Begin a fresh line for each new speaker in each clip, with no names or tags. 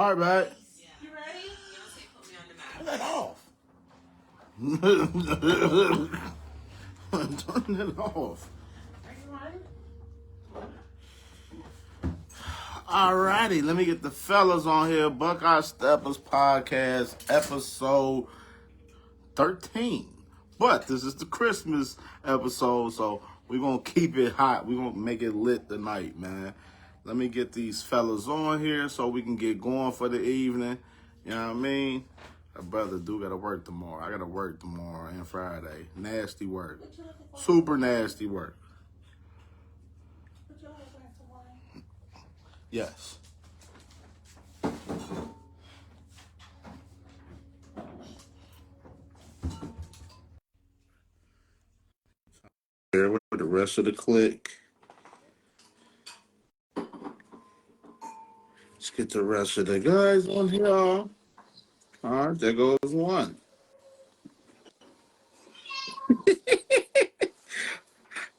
All right, man. You ready? Turn that off. Turn it off. Are you on? Alrighty, let me get the fellas on here. Buckeye Steppas podcast, episode 13. But this is the Christmas episode, so we're going to keep it hot. We're going to make it lit tonight, man. Let me get these fellas on here so we can get going for the evening. You know what I mean? My brother do got to work tomorrow. I got to work tomorrow and Friday. Nasty work. Super nasty work. Yes. Here with the rest of the clique. Let's get the rest of the guys on here. All right, there goes one.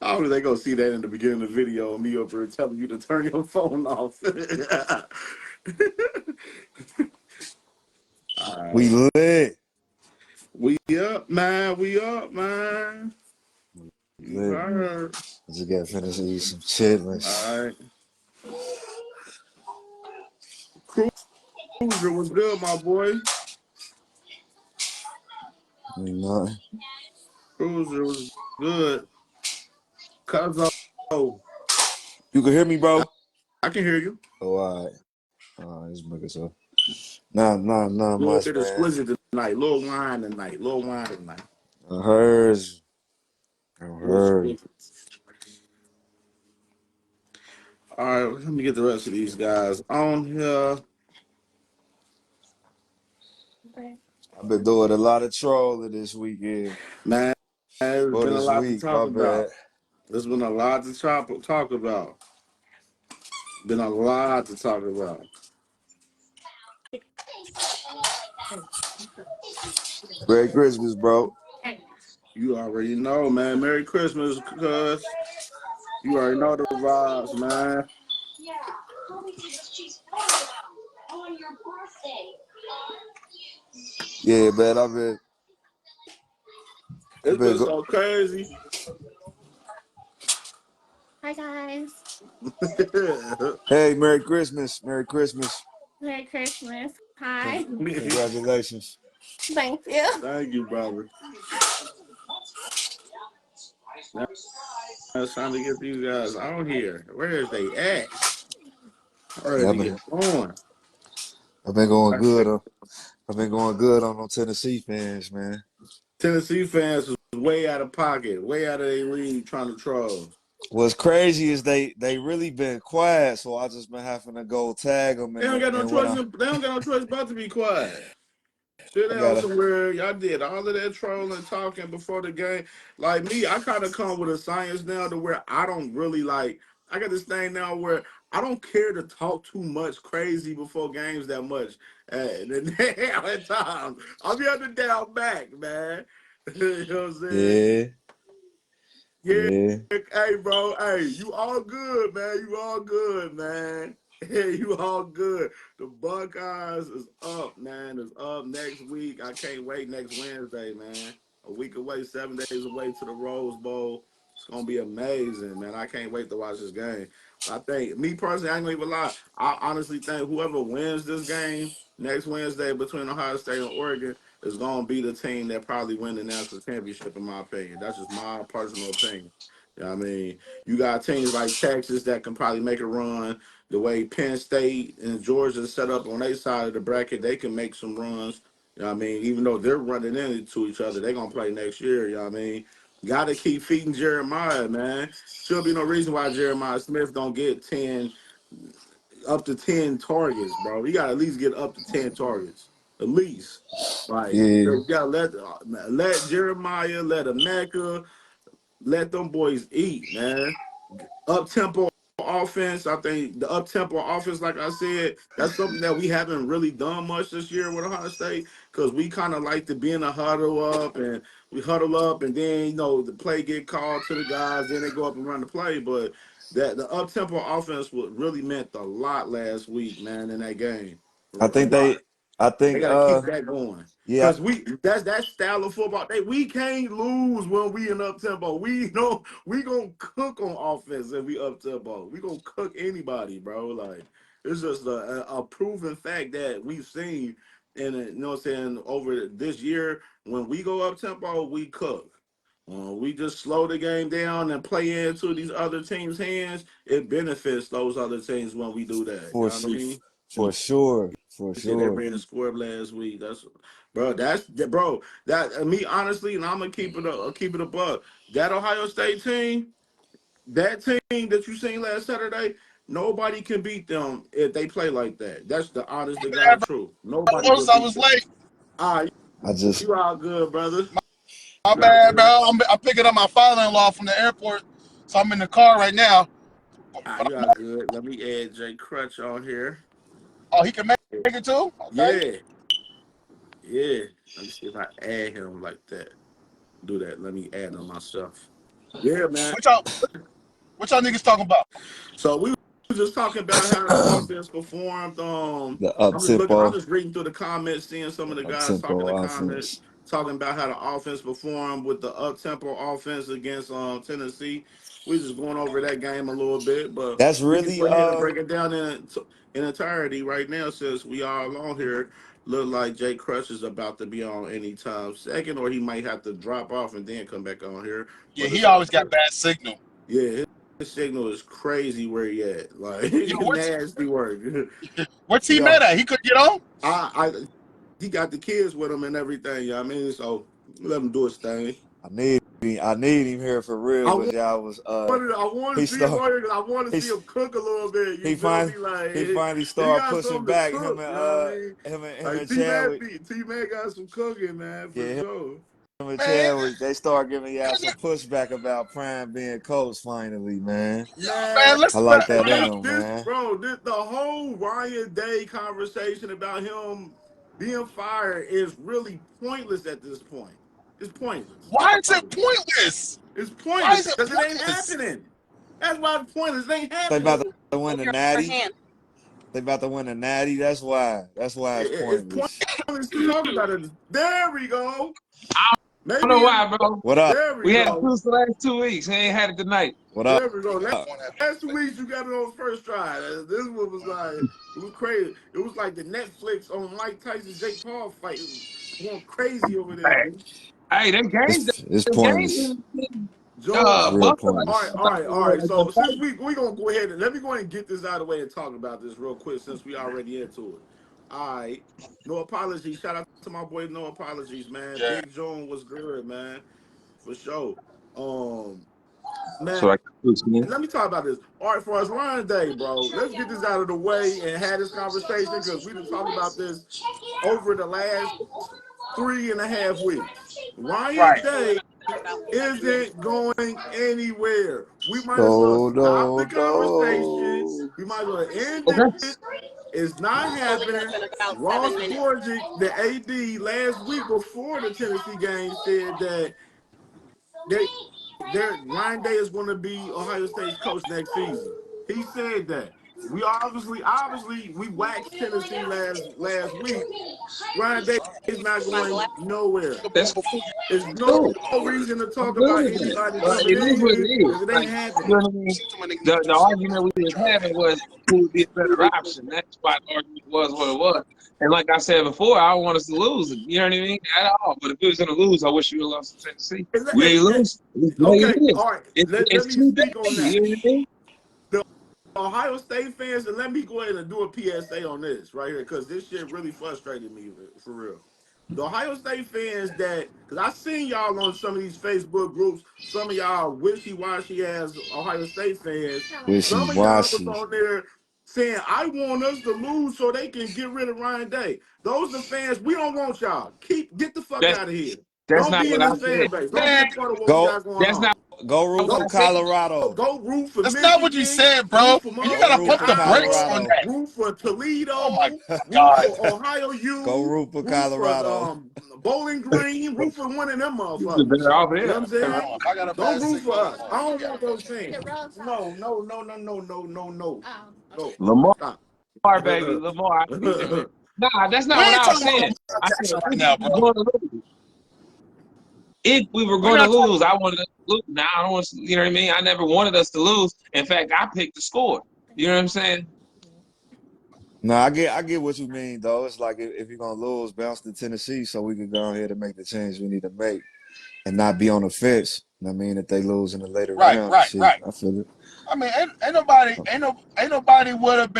I don't think they're going to see that in the beginning of the video, me over telling you to turn your phone off. Right.
We lit.
We up, man. We up, man. You heard.
I just got finished eating some chitlins.
All right. Cruiser was good, my boy.
Nothing.
Cruiser was good. Cuzzo.
You can hear me, bro?
I can hear you.
Oh, all right. Oh, this nigga so. Nah,
Little
much,
bit
man.
of squizzy tonight. Little wine tonight.
I heard.
All right, let me get the rest of these guys on here.
I've been doing a lot of trolling this weekend.
Man, there's been a lot to talk about. There's been a lot to talk about. Been a lot to talk about.
Merry Christmas, bro.
You already know, man. Merry Christmas, cuz. You already know the vibes, man. Yeah, on your birthday.
Yeah, man,
It's been so crazy.
Hi, guys.
Hey, Merry Christmas. Merry Christmas.
Merry Christmas. Hi.
Congratulations.
Thank you.
Thank you, brother. Now it's time to get these guys out here. Where is they at? I've been
going good. I've been going good on Tennessee fans, man.
Tennessee fans was way out of pocket, way out of their league trying to troll.
What's crazy is they really been quiet, so I just been having to go tag them.
They don't got no choice. They don't got no choice but to be quiet. Sit down somewhere. Y'all did all of that trolling, talking before the game. Like me, I kind of come with a science now to where I don't really like. I got this thing now where I don't care to talk too much crazy before games that much. At times, I'll be on the down back, man. You know what I'm saying? Yeah. Hey, bro. Hey, you all good, man. You all good, man. Hey, you all good. The Buckeyes is up, man. It's up next week. I can't wait next Wednesday, man. A week away, 7 days away to the Rose Bowl. It's going to be amazing, man. I can't wait to watch this game. I think, me personally, I ain't going to even lie. I honestly think whoever wins this game next Wednesday between Ohio State and Oregon is going to be the team that probably win the national championship, in my opinion. That's just my personal opinion. You know what I mean? You got teams like Texas that can probably make a run. The way Penn State and Georgia set up on their side of the bracket, they can make some runs. You know what I mean? Even though they're running into each other, they're going to play next year. You know what I mean? Got to keep feeding Jeremiah, man. Should be no reason why Jeremiah Smith don't get up to 10 targets, bro. You got to at least get up to 10 targets. At least. Like, you got to let Jeremiah, let Emeka, let them boys eat, man. Up-tempo offense, I think the up-tempo offense, like I said, that's something that we haven't really done much this year with Ohio State because we kind of like to be in a huddle up and we huddle up and then, you know, the play get called to the guys, then they go up and run the play. But that the up-tempo offense really meant a lot last week, man, in that game.
I think they. I
They
think.
gotta keep that going.
Yeah.
Cause that's that style of football. We can't lose when we in up tempo. We gonna cook on offense if we up tempo. We gonna cook anybody, bro. Like it's just a proven fact that we've seen, and you know what I'm saying, over this year when we go up tempo, we cook. We just slow the game down and play into these other teams' hands. It benefits those other teams when we do that. You
For
know what I mean?
for sure. For
See, they
sure.
ran the score last week. That's bro. That's bro. That me honestly, and I'm gonna keep it a buck. That Ohio State team, that team that you seen last Saturday, nobody can beat them if they play like that. That's the honest to God truth. Nobody can
I
beat
was
them.
late.
Ah,
I just.
you all good, brother.
My
You all
bad,
good.
bro. I'm picking up my father-in-law from the airport, so I'm in the car right now.
Ah,
But
you all good. Let me add Jay Crutch on here.
oh, he can make it too. Okay.
Yeah, yeah. Let me see if I add him like that. Do that. Let me add him myself. Yeah, man.
What y'all niggas talking about?
So we were just talking about how the offense performed.
The up
I'm
tempo.
just reading through the comments, seeing some of the
Up
guys talking
tempo
the comments,
offense.
talking about how the offense performed with the up tempo offense against Tennessee. We just going over that game a little bit, but
That's
we can
really
go ahead and break it down in entirety right now since we all on here. Look like Jay Crush is about to be on anytime second, or he might have to drop off and then come back on here.
Yeah,
But
he
it's all
always got
good.
bad signal.
Yeah, his signal is crazy where he at. Like
Yo,
nasty work.
where T
Yeah.
Met at? He couldn't get on.
I he got the kids with him and everything, you know what I mean? So let him do his thing.
I need him here for real,
I
but y'all was
want to
he
see him
start
on here because I want to
he
see him cook a little bit. You
he
feel
finally
me? Like
he finally
he
started
got
pushing
something to
back him
cook.
and
You know what I mean?
him and
Like
Chadwick.
T Man got some cooking, man, for
Yeah,
sure.
him and
Man,
Chadwick, they start giving y'all some pushback about Prime being coach finally, man.
Man,
I
listen,
like that in
this,
him,
this,
man.
bro, this, the whole Ryan Day conversation about him being fired is really pointless at this point. It's pointless.
why is it pointless?
It's
Why
pointless
is it
because it ain't
pointless?
happening. That's why it's pointless. It ain't
They about
happening.
to win the natty. They about to win the natty. That's why. That's why it's
It's
pointless.
pointless to talk about it. There we go.
I don't know
Maybe
why, bro.
What up?
there we
We had
go.
the last 2 weeks. He ain't had it tonight.
What up?
There we go. Last 2 weeks you got it on first try. This one was like it was crazy. It was like the Netflix on Mike Tyson Jake Paul fight. It was going crazy over there.
Hey, them games,
It's
them games
pointless.
in
It's
Joe.
real
Buffalo.
pointless.
All right. So since we gonna go ahead and let me go ahead and get this out of the way and talk about this real quick since we already into it. All right. No apologies. Shout out to my boy. No apologies, man.
Yeah.
Big Joan was good, man, for sure. Um, man.
So I can
Let me talk about this. All right, for us Ryan Day, bro. Let's get this out of the way and have this conversation because we done talked about this over the last 3.5 weeks. Ryan
Right.
Day isn't going anywhere. We might as well
No,
stop
no,
the conversation.
no.
We might as well end
Okay.
it. It's not happening. Ross Borgic, the AD, last week before the Tennessee game said that they Ryan Day is going to be Ohio State's coach next season. He said that. We obviously we waxed Tennessee last week. Ryan Day is not going nowhere.
That's
There's no
cool.
reason to
I'm
talk
good
about
with that.
anybody
But
coming
it is
in
what it
here
is.
because it ain't
Like, you know
happening.
what I mean? The argument we was having was who would be a better option. That's why the argument was what it was. And like I said before, I don't want us to lose. You know what I mean? At all. But if we was going to lose, I wish we would have lost to Tennessee. We ain't lose. It's the way it
Okay,
is.
all right. Let
It's
me
too
speak
bad.
on
You
that.
know what I mean?
The Ohio State fans, and let me go ahead and do a PSA on this right here because this shit really frustrated me for real. The Ohio State fans because I seen y'all on some of these Facebook groups, some of y'all wishy-washy as Ohio State fans.
Wishy
Some of y'all was
washy.
on there saying, I want us to lose so they can get rid of Ryan Day. Those are fans, we don't want y'all. Get the fuck
That's
out of here.
that's
Don't
not
be in
what I
this fan
said.
base. Don't be
Man,
a part of what we
Go
got going
That's not
on.
go root
what
for
I said.
Colorado.
Go root for
that's not what you
Michigan,
said, bro.
root for
And you
Go
gotta
motherfucking
root
pump
for
the brakes
Iowa,
on
Colorado.
that.
root for
Oh my
Toledo, root
God.
for Ohio
Go
U,
root for
root for
Colorado.
Bowling Green, root for one of them
You was
motherfuckers.
better off
You know what I'm
there.
saying?
Hold on. I got a
Don't
bad
root for
signal.
us.
Hold
I
on.
don't want those things. No.
Lamar,
Stop.
baby,
Stop.
Lamar. I need him here. Nah, that's
We
not what
ain't
I was
talking about
saying.
Lamar
I
Jackson
said
right now, bro.
if we were
We're
going to
not talking.
lose, I wanted us to lose. Now I don't want to, you know what I mean? I never wanted us to lose. In fact, I picked the score. You know what I'm saying?
No, I get what you mean though. It's like if you're gonna lose, bounce to Tennessee so we can go ahead and make the change we need to make and not be on the fence. I mean, if they lose in the later
Right,
round and
right,
shit,
right.
I feel it.
I mean, ain't nobody would have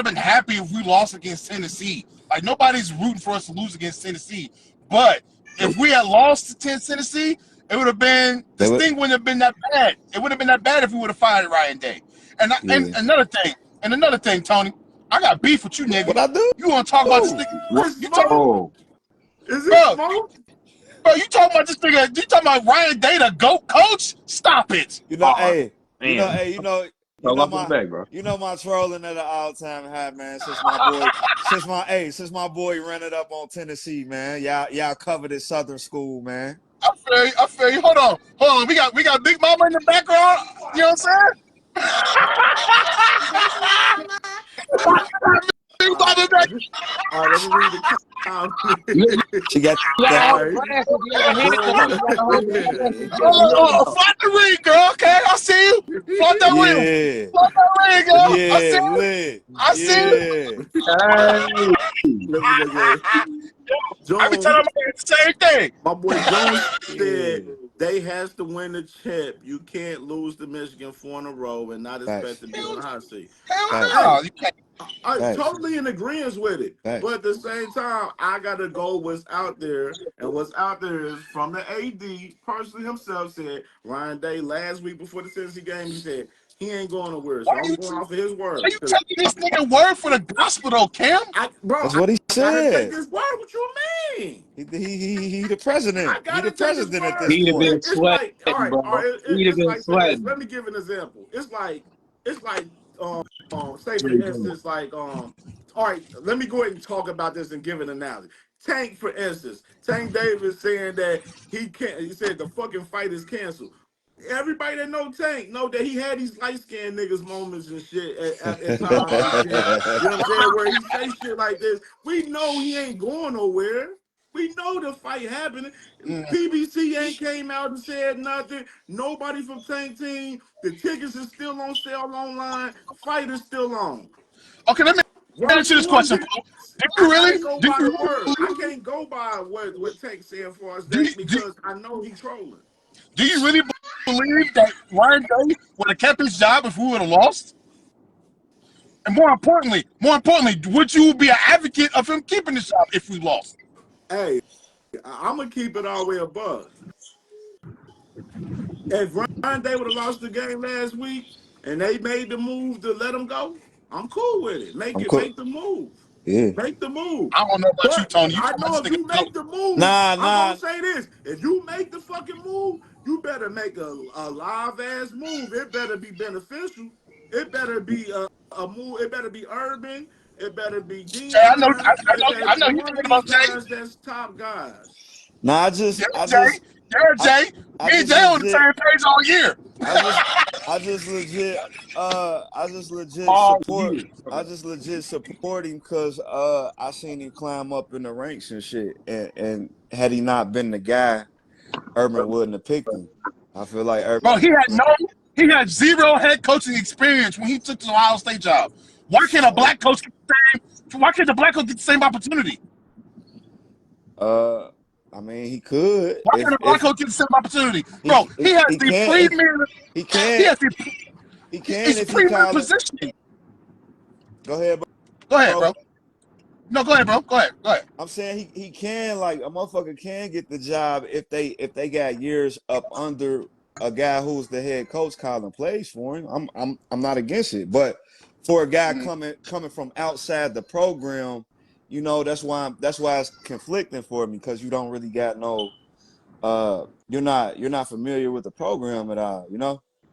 been happy if we lost against Tennessee. Like nobody's rooting for us to lose against Tennessee. But if
Nope.
we had lost to Tennessee, it would have been
They
this
would,
thing wouldn't have been that bad. It wouldn't have been that bad if we would have fired Ryan Day. And
yeah.
another thing, Tony, I got beef with you, nigga.
What I do?
You want to talk about this nigga?
It's
You talk,
smoke.
Whoa.
Is it
bro,
smoke?
you talking about this nigga? You talking about Ryan Day, the GOAT coach? Stop it.
You know,
Hard.
hey,
Man.
my,
Back, bro.
my trolling at an all-time high, man. Since my boy rented up on Tennessee, man. Y'all covered at Southern School, man.
I feel you. Hold on. We got Big Mama in the background. You know what
Big
I'm
Mama.
saying? Big
All
Mama back.
right. All right, let me read the comment.
You
She got
gotta
that.
All
hold the
right.
glass with the other hand, though.
Joe.
You gotta hold the glass with the other hand,
Oh,
though.
flaunt the ring, girl. Okay, I see you. Flaunt that ring.
Yeah,
Flaunt that ring, girl. I see
yeah,
you.
lit.
I see you.
Yeah.
Hey.
Look at
I be telling
Jones.
my the same thing.
My boy Jones
Yeah.
said they has to win the chip. You can't lose to Michigan 4 in a row and not expect
Facts.
to be on the hot seat.
Hell
Facts.
Hey,
no. You can't.
I'm
Facts.
totally in agreement with it.
Facts.
But at the same time, I gotta go what's out there. And what's out there is from the AD personally himself said Ryan Day last week before the Tennessee game, he said he ain't going nowhere.
Why
So I'm
you
going off of his
why
word.
you taking this nigga word for the gospel though, Cam?
Bro,
That's what he
I gotta take
said.
his word. What you mean?
He the president.
I
He the
gotta take his
president at
word.
this
He'd have
point.
been
It's like,
sweating,
all
bro.
right,
He'd have
it's
been
like this.
sweating.
Let me give an example. It's like, say for instance, like, all right, let me go ahead and talk about this and give an analogy. Tank, for instance, Tank Davis saying that he can't. He said the fucking fight is canceled. Everybody that know Tank know that he had these light skinned niggas moments and shit at times and shit. You know what I'm saying? Where he say shit like this. We know he ain't going nowhere. We know the fight happening. PBC ain't came out and said nothing. Nobody from Tank Team. The tickets is still on sale online. Fight is still on.
Okay, let me
Word
answer this
for word.
question, Paul. Do you
I gotta
really?
go
Do
by
you
the
really
word. I
believe?
can't go by what Tank said for us
Do you,
that
do,
because I know he trolling.
do you really believe that Ryan Day would have kept his job if we would have lost? And more importantly, would you be an advocate of him keeping his job if we lost?
Hey, I'm gonna keep it all the way above. If Ryan Day would have lost the game last week and they made the move to let him go, I'm cool with it.
I'm cool.
Make the move.
Yeah.
Make the move.
I don't know about you,
But
Tony. You
I
talking about
know
this
if
nigga
you
goat.
make the move,
Nah,
I'm
nah.
gonna say this. If you make the fucking move, you better make a live ass move. It better be beneficial. It better be a move. It better be urban. It better be
Jay, I know,
Dion. It better
I
be
know you
one of
thinking
these
about Jay.
guys that's top guys.
Nah,
Yeah,
I
Jay.
just,
Yeah,
I,
Jay.
I
Me and
just
Jay on the
legit,
same page all year.
I just, I just legit, I just legit
All
support,
year.
I just legit support him because, I seen him climb up in the ranks and shit. And had he not been the guy, Urban wouldn't have picked him. I feel like
Bro,
Urban,
he had zero head coaching experience when he took the Ohio State job. Why can't a
So
black coach get the same? Why can't the black coach get the same opportunity?
uh, I mean, he could
Why can't a black
if
coach get the same opportunity? Bro, he has
he
the
can,
premier.
he
He
can,
has the
he can
it's
if he
premier
call it.
positioning.
Go ahead,
Go ahead,
bro.
bro. No, go ahead, bro. Go ahead. Go ahead.
I'm saying he can like a motherfucker can get the job if they got years up under a guy who's the head coach calling plays for him. I'm not against it, but for a guy
Mhm.
coming from outside the program, that's why it's conflicting for me because you don't really got no you're not familiar with the program at all.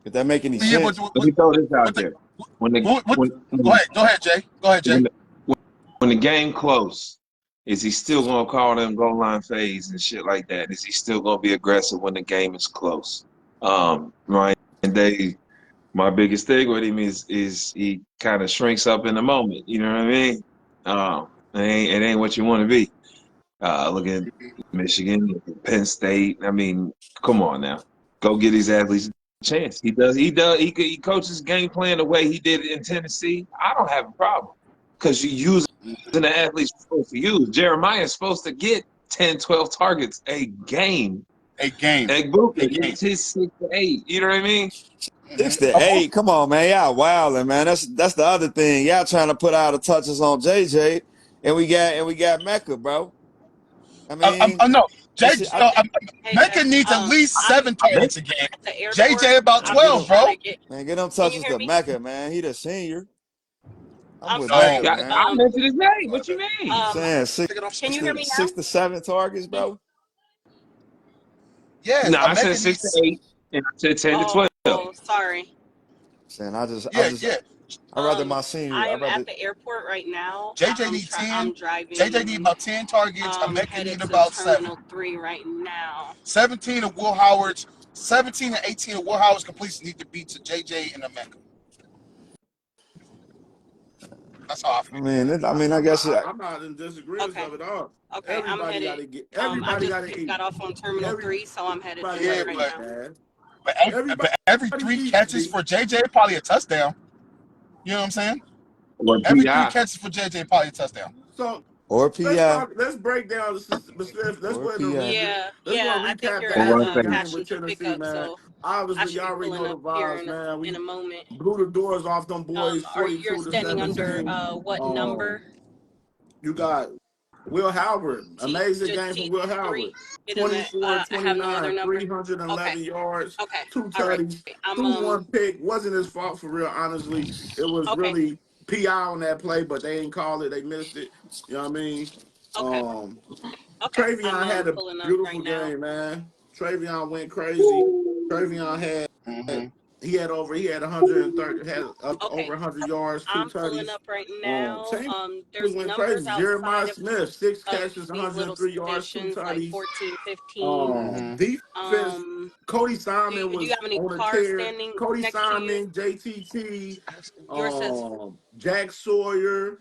If that make any
Yeah,
sense.
Let me throw this out
but the,
there. When the
what,
when
go ahead, Jay. Go ahead, Jay.
when the, when the game close, is he still gonna call them goal line phase and shit like that? Is he still gonna be aggressive when the game is close? Ryan Day, my biggest thing with him is he kind of shrinks up in the moment. You know what I mean? It ain't what you want to be. Look at Michigan, Penn State. I mean, come on now, go get these athletes a chance. He does. He coaches game plan the way he did it in Tennessee. I don't have a problem because you using the athletes you're supposed to use. Jeremiah is supposed to get 10, 12 targets a game.
A game.
Egbuka gets his 6 to 8. You know what I mean?
6 to 8. Come on, man. Y'all wilding, man. That's the other thing. Y'all trying to put out the touches on JJ, and we got Mecca, bro. I mean,
no.
hey,
Mecca needs at least 7 targets a game. JJ about 12, bro.
Man, get them touches to Mecca, man. He the senior. I'm with
sorry.
Mecca, man.
I mentioned his name. What you mean?
I'm saying
Can you hear me now?
6 to 7 targets, bro.
Yes.
No, I said 6 to 8, and I said 10 to 12.
Oh, sorry.
Saying I'd rather my senior.
I am at the airport right now.
JJ needs 10.
I'm driving.
JJ need about 10 targets. Mecca need about 7.
Terminal 3 right now.
17 of Will Howard's, 17 and 18 of Will Howard's completions need to be to JJ and Mecca. That's how I feel.
I mean, I guess
I'm not in disagreement of it all.
Okay,
Everybody got to get. Everybody got to eat.
Got off on Terminal 3, so I'm headed to
Yeah,
right now.
but every 3 catches for JJ probably a touchdown. You know what I'm saying?
Or
Every 3
PI.
catches for JJ probably a touchdown.
So
or PI.
let's break down the system. Let's go into
I think you're
the game
catching
with
the
Tennessee,
pickup,
man.
so
Obviously, y'all already know the vibes, man. We
in a moment.
blew the doors off them boys,
Are
42
you
to
standing
17.
under what number?
You got Will Howard, amazing game from Will Howard. 24, 29, 311 yards, 2 tutties, threw 1 pick. Wasn't his fault for real, honestly. It was really PI on that play, but they didn't call it. They missed it. You know what I mean? Travion had a beautiful game, man. Travion went crazy. Travion had he had over 130, had over 100 yards, 2
I'm
tutties.
pulling up right now. There's
Went
numbers
crazy. Jeremiah
outside
Smith, 6 catches,
these little
103 yards, 2
stations, like
tutties.
14, 15.
Defense, Cody Simon
Do
was
you have any
on a
cars
tear.
standing
Cody
next to you?
Simon, JTT,
Yours says,
Jack Sawyer,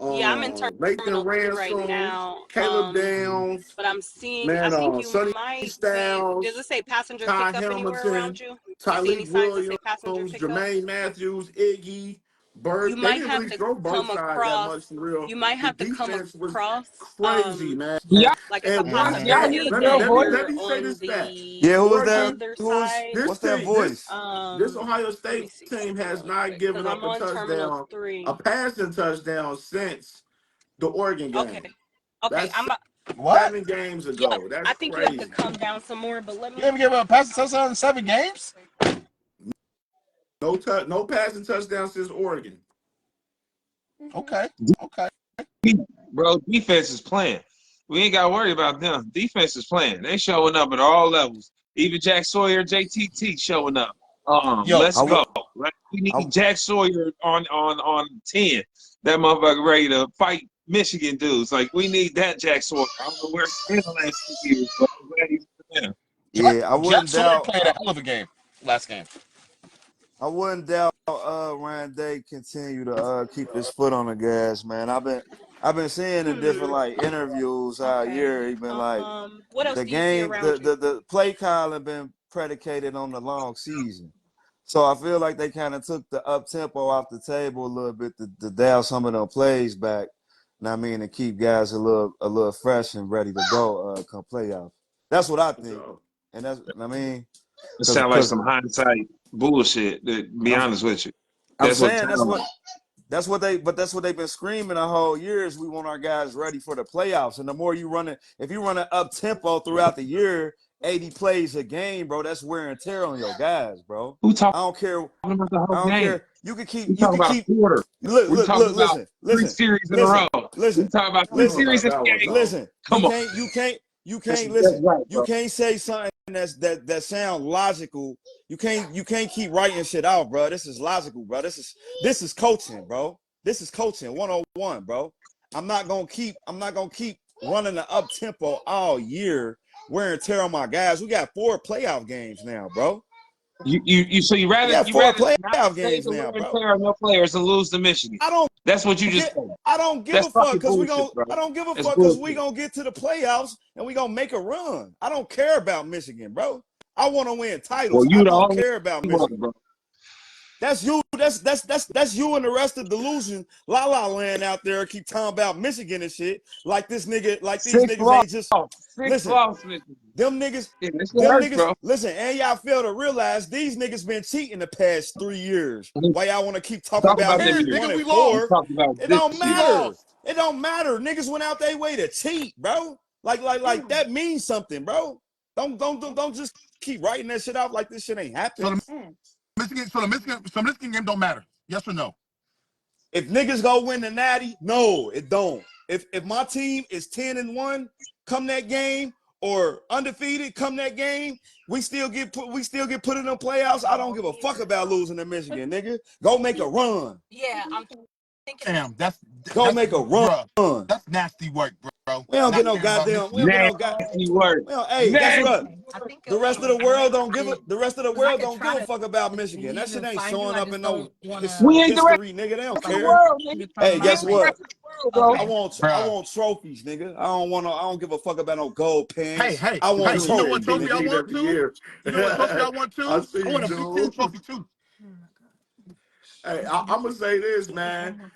I'm in
Lathan
Terminal 3 right
Ransom,
now.
Caleb Downs,
But I'm seeing,
man,
I think you
Sonny
might
Styles,
does it say passenger
Ty
pickup anywhere around
Hamilton,
you? Do you see any
Tyleek
signs that say
Williams,
passenger pickup?
Jermaine Matthews, Iggy,
You
Burt. They
might
didn't
have
really
to
throw both
come
sides that
across,
much for real.
you might
The
have to come
defense was
across,
crazy, man.
Yeah,
like as a
And once
yeah, I
that,
hear
possibility,
the
let
girl
me
and
let me
voice.
let
you're
me say
on
this stat.
the
Yeah, who was that?
Oregon,
other side.
this
What's that
team,
voice?
this Ohio
Let me
State
see
team
something
has
really
not
quick,
given
because
up
I'm
a
on Terminal
touchdown,
3.
a passing touchdown since the Oregon
Okay.
game.
Okay,
That's
What?
7 games
yeah,
ago. That's
I think you have to
crazy.
come down some more, but let
You
me,
haven't given up a passing touchdown in 7 games?
No passing touchdown since Oregon.
Okay.
Bro, defense is playing. We ain't got to worry about them. Defense is playing. They showing up at all levels. Even Jack Sawyer, JTT showing up.
Yo,
Let's go. Right? We need Jack Sawyer on 10. That motherfucker ready to fight Michigan dudes. Like, we need that Jack Sawyer. I don't know where he's been the last 2 years, but I'm glad he's there.
Yeah, I
Jack
wouldn't
Sawyer
doubt.
played a hell of a game last game.
I wouldn't doubt Ryan Day continue to keep his foot on the gas, man. I've been seeing in different like interviews all year. He been like
what else
the
do you see
game,
around you?
the play calling been predicated on the long season. So I feel like they kind of took the up tempo off the table a little bit to dial some of them plays back. And I mean to keep guys a little fresh and ready to go come playoffs. That's what I think. And that's I mean,
It sounds like some hindsight bullshit, to be honest with you.
I'm
That's what
saying that's what they've been screaming the whole year is we want our guys ready for the playoffs. And the more you run it, if you run it up tempo throughout the year, 80 plays a game, bro, that's wear and tear on your guys, bro.
Who talking
I don't care.
about the whole
I don't
game?
care. You can keep.
We talking about a quarter.
Look,
We talking about
listen,
3 series in a row. We talking about 3 series in a game.
listen.
Come on.
You can't
That's
listen.
right,
You can't say something that sound logical. You can't keep writing shit out, bro. This is logical, bro. This is coaching, bro. This is coaching 101, bro. I'm not gonna keep running the up tempo all year, wear and tear on my guys. We got 4 playoff games now, bro.
So you rather
got 4
not
playoff
face
games
a
now,
wear and
bro.
tear of no players and lose to Michigan.
I
That's what you just said.
don't give
That's
a fuck
fucking
because
bullshit, bro.
I don't give a
That's
fuck because we
bullshit.
gonna get to the playoffs and we gonna make a run. I don't care about Michigan, bro. I want to win titles.
Well,
I
you the
don't
only
care about
one,
Michigan.
bro.
That's you. That's you and the rest of delusion, la la land out there keep talking about Michigan and shit. Like this nigga, like these niggas ain't just listen. Them niggas, listen, and y'all fail to realize these niggas been cheating the past 3 years. Why y'all want to keep talking about who we won and for? It don't matter. It don't matter. Niggas went out their way to cheat, bro. Like that means something, bro. Don't just keep writing that shit out like this shit ain't happening.
So the Michigan game don't matter. Yes or no?
If niggas go win the natty, no, it don't. If my team is 10-1 come that game, or undefeated come that game, we still get put in the playoffs. I don't give a fuck about losing to Michigan, nigga. Go make a run.
Yeah, I'm thinking.
Damn,
go make a run.
Bruh, that's nasty work, bro.
We don't get no goddamn. We don't get no
nasty work.
Well, hey, guess what?
I think
The rest of the world don't give a fuck about Michigan. That shit ain't showing up in no history, nigga. They don't care.
World, nigga.
Hey, guess what?
World,
I want trophies, nigga. I don't give a fuck about no gold pants.
Hey,
I want
you know what trophy I
nigga.
want too? You know what trophy I want too?
I see
I want a
you,
Big
dude.
Ten trophy too.
Hey, I'm gonna say this, man.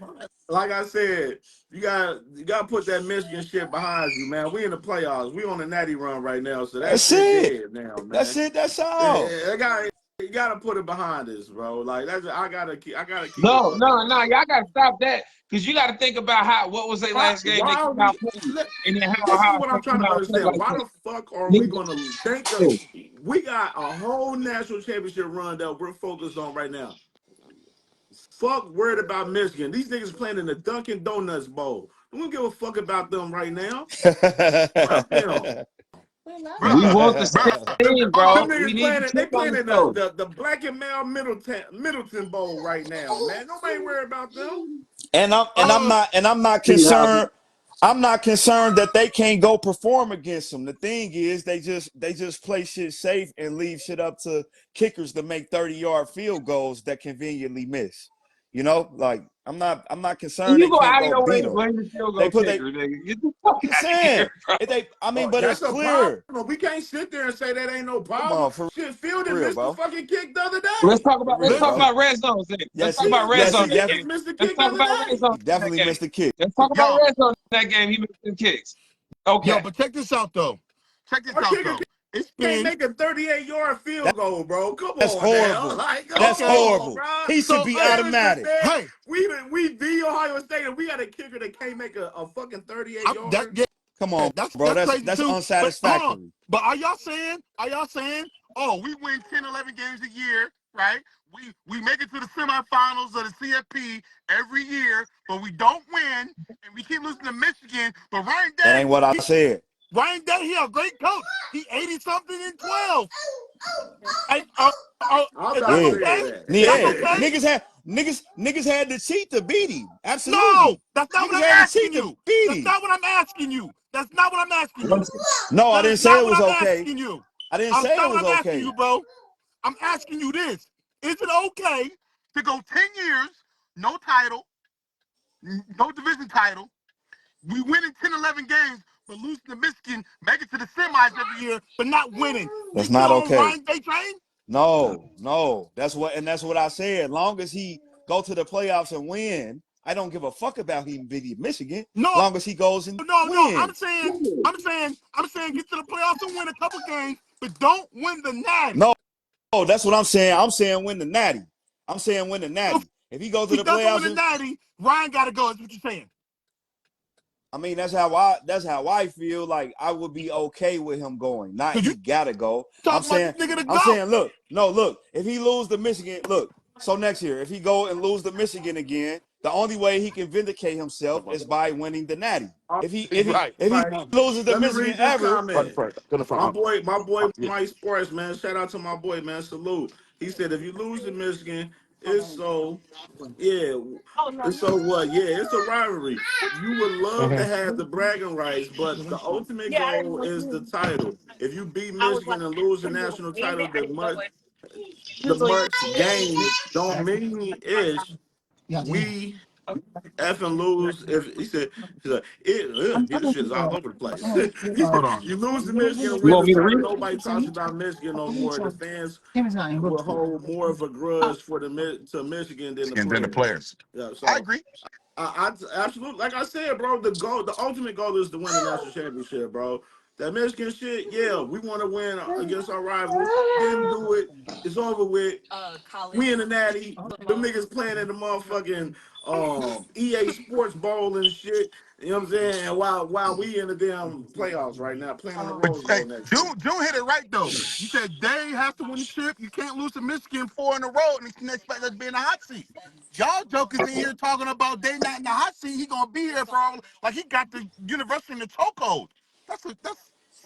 Like I said, you gotta put that Michigan shit behind you, man. We in the playoffs. We on the natty run right now, so that's shit dead now, man.
That's it. That's all.
You gotta put it behind us, bro. Like that's I gotta keep.
No, y'all gotta stop that because you gotta think about what was their last game they came out playing, and then
this
how
is what I'm trying to understand. Why the fuck are we gonna think of? We got a whole national championship run that we're focused on right now. Fuck worried about Michigan. These niggas playing in the Dunkin' Donuts Bowl. We don't give a fuck about them right now. Fuck them.
We want the same, bro.
Them
We
niggas
need
playing
to
it. They
chip on
playing in
the
the Black and Male Middleton Bowl right now, man. Nobody worry about them.
And I'm not concerned. I'm not concerned that they can't go perform against them. The thing is, they just play shit safe and leave shit up to kickers to make 30-yard field goals that conveniently miss. You know, like I'm not concerned
you
they
go
can't
out of
go
your way
beat
to
them.
blame the field
They
goal
put
kicker, nigga. Get the fuck
I'm
out of
saying
here, bro.
but
That's
it's
a
clear.
problem. We can't sit there and say that ain't no
Come
problem.
on, for
Shit, Fielder
real,
missed the
bro.
fucking kick the other day.
Let's talk about red zone.
Yes,
Let's talk about red zone.
He missed the kick the other day.
He definitely missed the kick.
Let's talk about red zone that game. He missed the kicks. Okay.
Yo, but check this out though. It's
Can't
been
make a 38-yard field goal, bro. Come
That's
on,
horrible.
now. Like,
That's horrible.
bro.
He should be automatic.
Hey,
we beat Ohio State and we got a kicker that can't make a fucking 38-yard.
Come on,
that's
bro. That's
crazy too.
unsatisfactory.
But are y'all saying, oh, we win 10, 11 games a year, right? We make it to the semifinals of the CFP every year, but we don't win, and we keep losing to Michigan. But Ryan Day,
that ain't what I said.
Ryan Day, he a great coach. He 80-something in 12. And,
I'm not saying that.
Niggas had to cheat to beat him. Absolutely.
No, that's not what I'm asking you.
That's
not what I'm asking you.
No, I didn't say it was okay. I didn't say it was okay.
I'm asking you, bro. I'm asking you this. Is it okay to go 10 years, no title, no division title? We win in 10, 11 games, but losing to Michigan, make it to the semis every year, but not winning.
That's not okay.
Ryan Day train?
No. That's what I said. Long as he go to the playoffs and win, I don't give a fuck about him beating Michigan. Long as he goes and wins.
I'm saying get to the playoffs and win a couple games, but don't win the natty.
No, that's what I'm saying. I'm saying win the natty. If he goes to the playoffs,
win the natty, Ryan got to go. Is what you're saying.
I mean, that's how I feel. Like I would be okay with him going. Not he gotta go. I'm saying, look. If he lose to Michigan, so next year, if he go and lose to Michigan again, the only way he can vindicate himself is by winning the natty. If he loses to Michigan ever,
my boy Mike Sports, man. Shout out to my boy, man. Salute. He said if you lose to Michigan, it's so. Yeah. So what? Yeah, it's a rivalry. You would love to have the bragging rights, but the ultimate goal is the title. If you beat Michigan and lose the national title, the much gain don't mean is we effing lose. If he said this shit is all over the place. He said,
Hold on.
you lose to Michigan,
You
win
want
the
me to
title.
read it?
Nobody talks about Michigan no more. The fans will hold more of a grudge for to Michigan than the
And then the
players.
players.
Yeah,
I
so
agree.
I absolutely, like I said, bro. The ultimate goal is to win the national championship, bro. That Michigan shit, yeah, we want to win against our rival. Didn't do it. It's over with. We in the natty. Them niggas playing in the motherfucking EA Sports Bowl and shit. You know what I'm saying? And while we in the damn playoffs right now, playing in the
But
Rose
hey,
Bowl next week.
June hit it right though. You said they have to win the chip. You can't lose to Michigan 4 in a row and expect us to be in the hot seat. Y'all jokers in here talking about they not in the hot seat. He gonna be here for all like he got the university in the chokehold. That's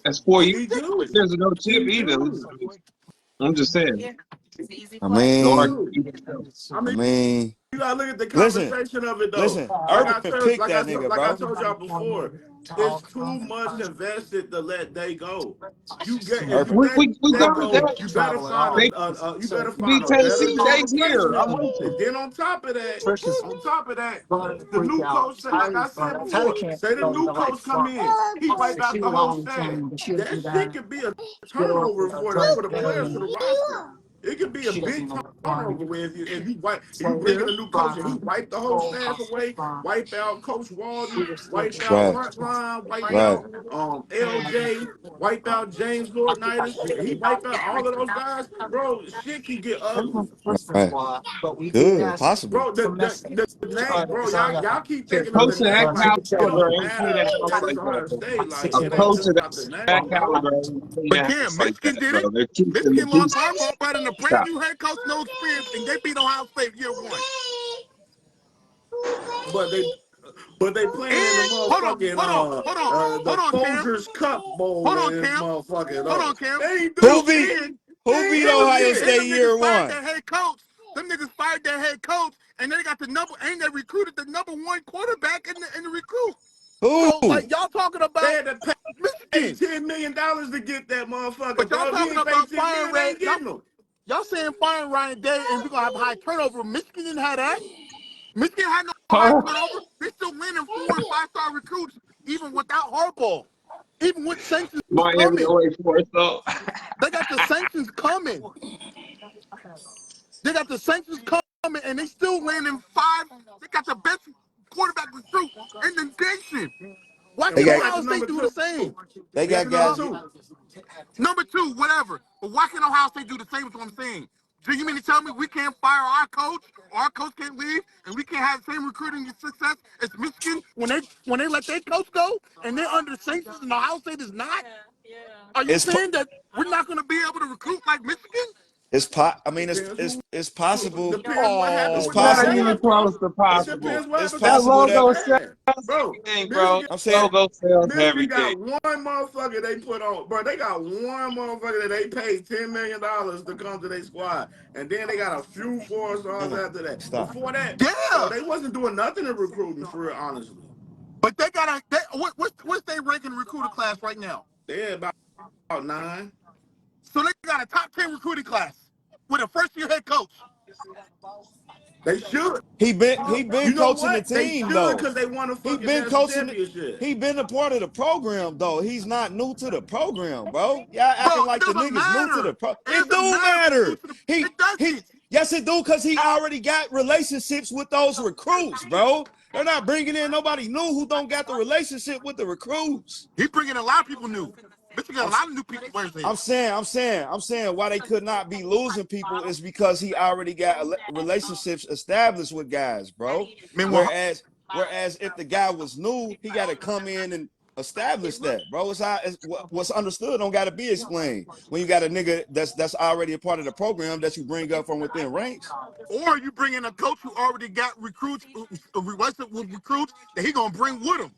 That's 4 years.
He do.
There's no chip
He
either.
do.
I'm just saying.
I
No
He
mean,
do.
argument.
I
I
mean,
mean,
you gotta look at the
listen,
compensation of it though.
listen. Urban picked that nigga,
Like I
bro.
told y'all before, it's too much invested to let they go. You get if you
Urban.
let
We
they
got
go,
that.
you better find
They
you better
beat
find a better
Tennessee.
damn
They's here.
replacement.
I'm with you.
And then on top of that, the new coach said, like I said before, say the new coach come in, he wipe out the whole staff. That shit could be a turnover for the players for the roster. It could be a big turnover where if you bring in a new coach and he wipe the whole staff away, wipe out Coach Walden, wipe out
Right,
Frontline, wipe
right,
out LJ, wipe out James Laurinaitis, he wipe out all of those guys, bro. Shit can get ugly.
right. Good, possibly.
Bro, the name, bro, y'all keep thinking of the
Coach of that
name like it
caliber
don't
ain't clean
matter
that house
that it's
like that,
Ohio
bro.
State. Like
A
it ain't
coach
just
of
about the
that
name, bro.
caliber ain't clean
but
that
Cam,
house like
Michigan
that,
did
bro.
it.
They're keeping the
Michigan lost
pieces.
Harbaugh, but in a brand
Stop.
new head coach, no experience, and they beat Ohio State year one.
But they But they playing in the
And hold on,
motherfucking
hold on, hold on,
the
hold on, Cam.
Folgers Cup Bowl
Hold on,
in this
Cam.
motherfucker
Hold
though.
on, Cam.
They ain't
Who
do
beat
shit.
And
They
who
ain't
beat
do
Ohio
shit.
State
them niggas
year
fired
one?
their head coach. Them niggas fired their head coach, and they got the number, and they recruited the #1 quarterback in the recruit. So,
Who?
like, y'all talking
They
about
had to pay
Michigan,
$10 million to get that motherfucker,
but y'all
bro. If he
talking
ain't paid
about
10
firing
million, they
Ray.
ain't getting him.
Y'all saying firing Ryan Day, and we're gonna have high turnover. Michigan didn't have that. Michigan had no high
Oh,
turnover. They still landing 4 and 5-star recruits, even without Harbaugh, even with sanctions
Miami
coming.
away for it, so.
They got the sanctions coming. They got the sanctions coming, and they still landing 5. They got the best quarterback recruit in the nation. Why
And
They
can't
we
got
got the
Ohio State
number
do the
two.
same?
they
We got
got
the number
guys.
two.
#2, whatever. But why can't Ohio State do the same? Is what I'm saying. Do you mean to tell me we can't fire our coach, or our coach can't leave, and we can't have the same recruiting success as Michigan when they let their coach go and they're under sanctions and Ohio State is not? Are you
It's
saying that we're not going to be able to recruit like Michigan?
I mean,
Depends who.
it's possible.
Depends what happened
It's
Oh
with Notre
Not
possible.
even
Dame, bro.
close to
It
possible.
depends what
It's
happened with
That
possible
Notre
that
logo
Dame,
sells
bro.
everything, bro.
Michigan,
I'm saying
Logo sells
Michigan
everything.
got one motherfucker they put on, bro. They got one motherfucker that they paid $10 million to come to their squad, and then they got a few four stars
no,
after that.
stop.
Before that, bro,
Yeah,
they wasn't doing nothing in recruiting for real, honestly.
but they got what's their ranking recruiter class right now?
They had about 9.
So they got a top 10 recruiting class with a first year head coach.
They should.
He been
You know
coaching the
what? They
team
should
though.
because they won a
He
fucking
been
national
coaching.
championship.
He been a part of the program though. He's not new to the program, bro. Y'all
Bro,
acting
it
like the
doesn't
niggas new to the
matter.
pro.
It
It
doesn't
do
matter if you're new
matter.
to the.
He
It
he.
doesn't.
Yes, it do because he already got relationships with those recruits, bro. They're not bringing in nobody new who don't got the relationship with the recruits.
He's bringing a lot of people new. Michigan got
I'm
a lot of new people players here.
I'm saying why they could not be losing people is because he already got relationships established with guys, bro.
Meanwhile,
Whereas if the guy was new, he got to come in and establish that, bro. What's understood don't got to be explained when you got a nigga that's already a part of the program that you bring up from within ranks.
or you bring in a coach who already got recruits, relationship with recruits that he gonna bring with him.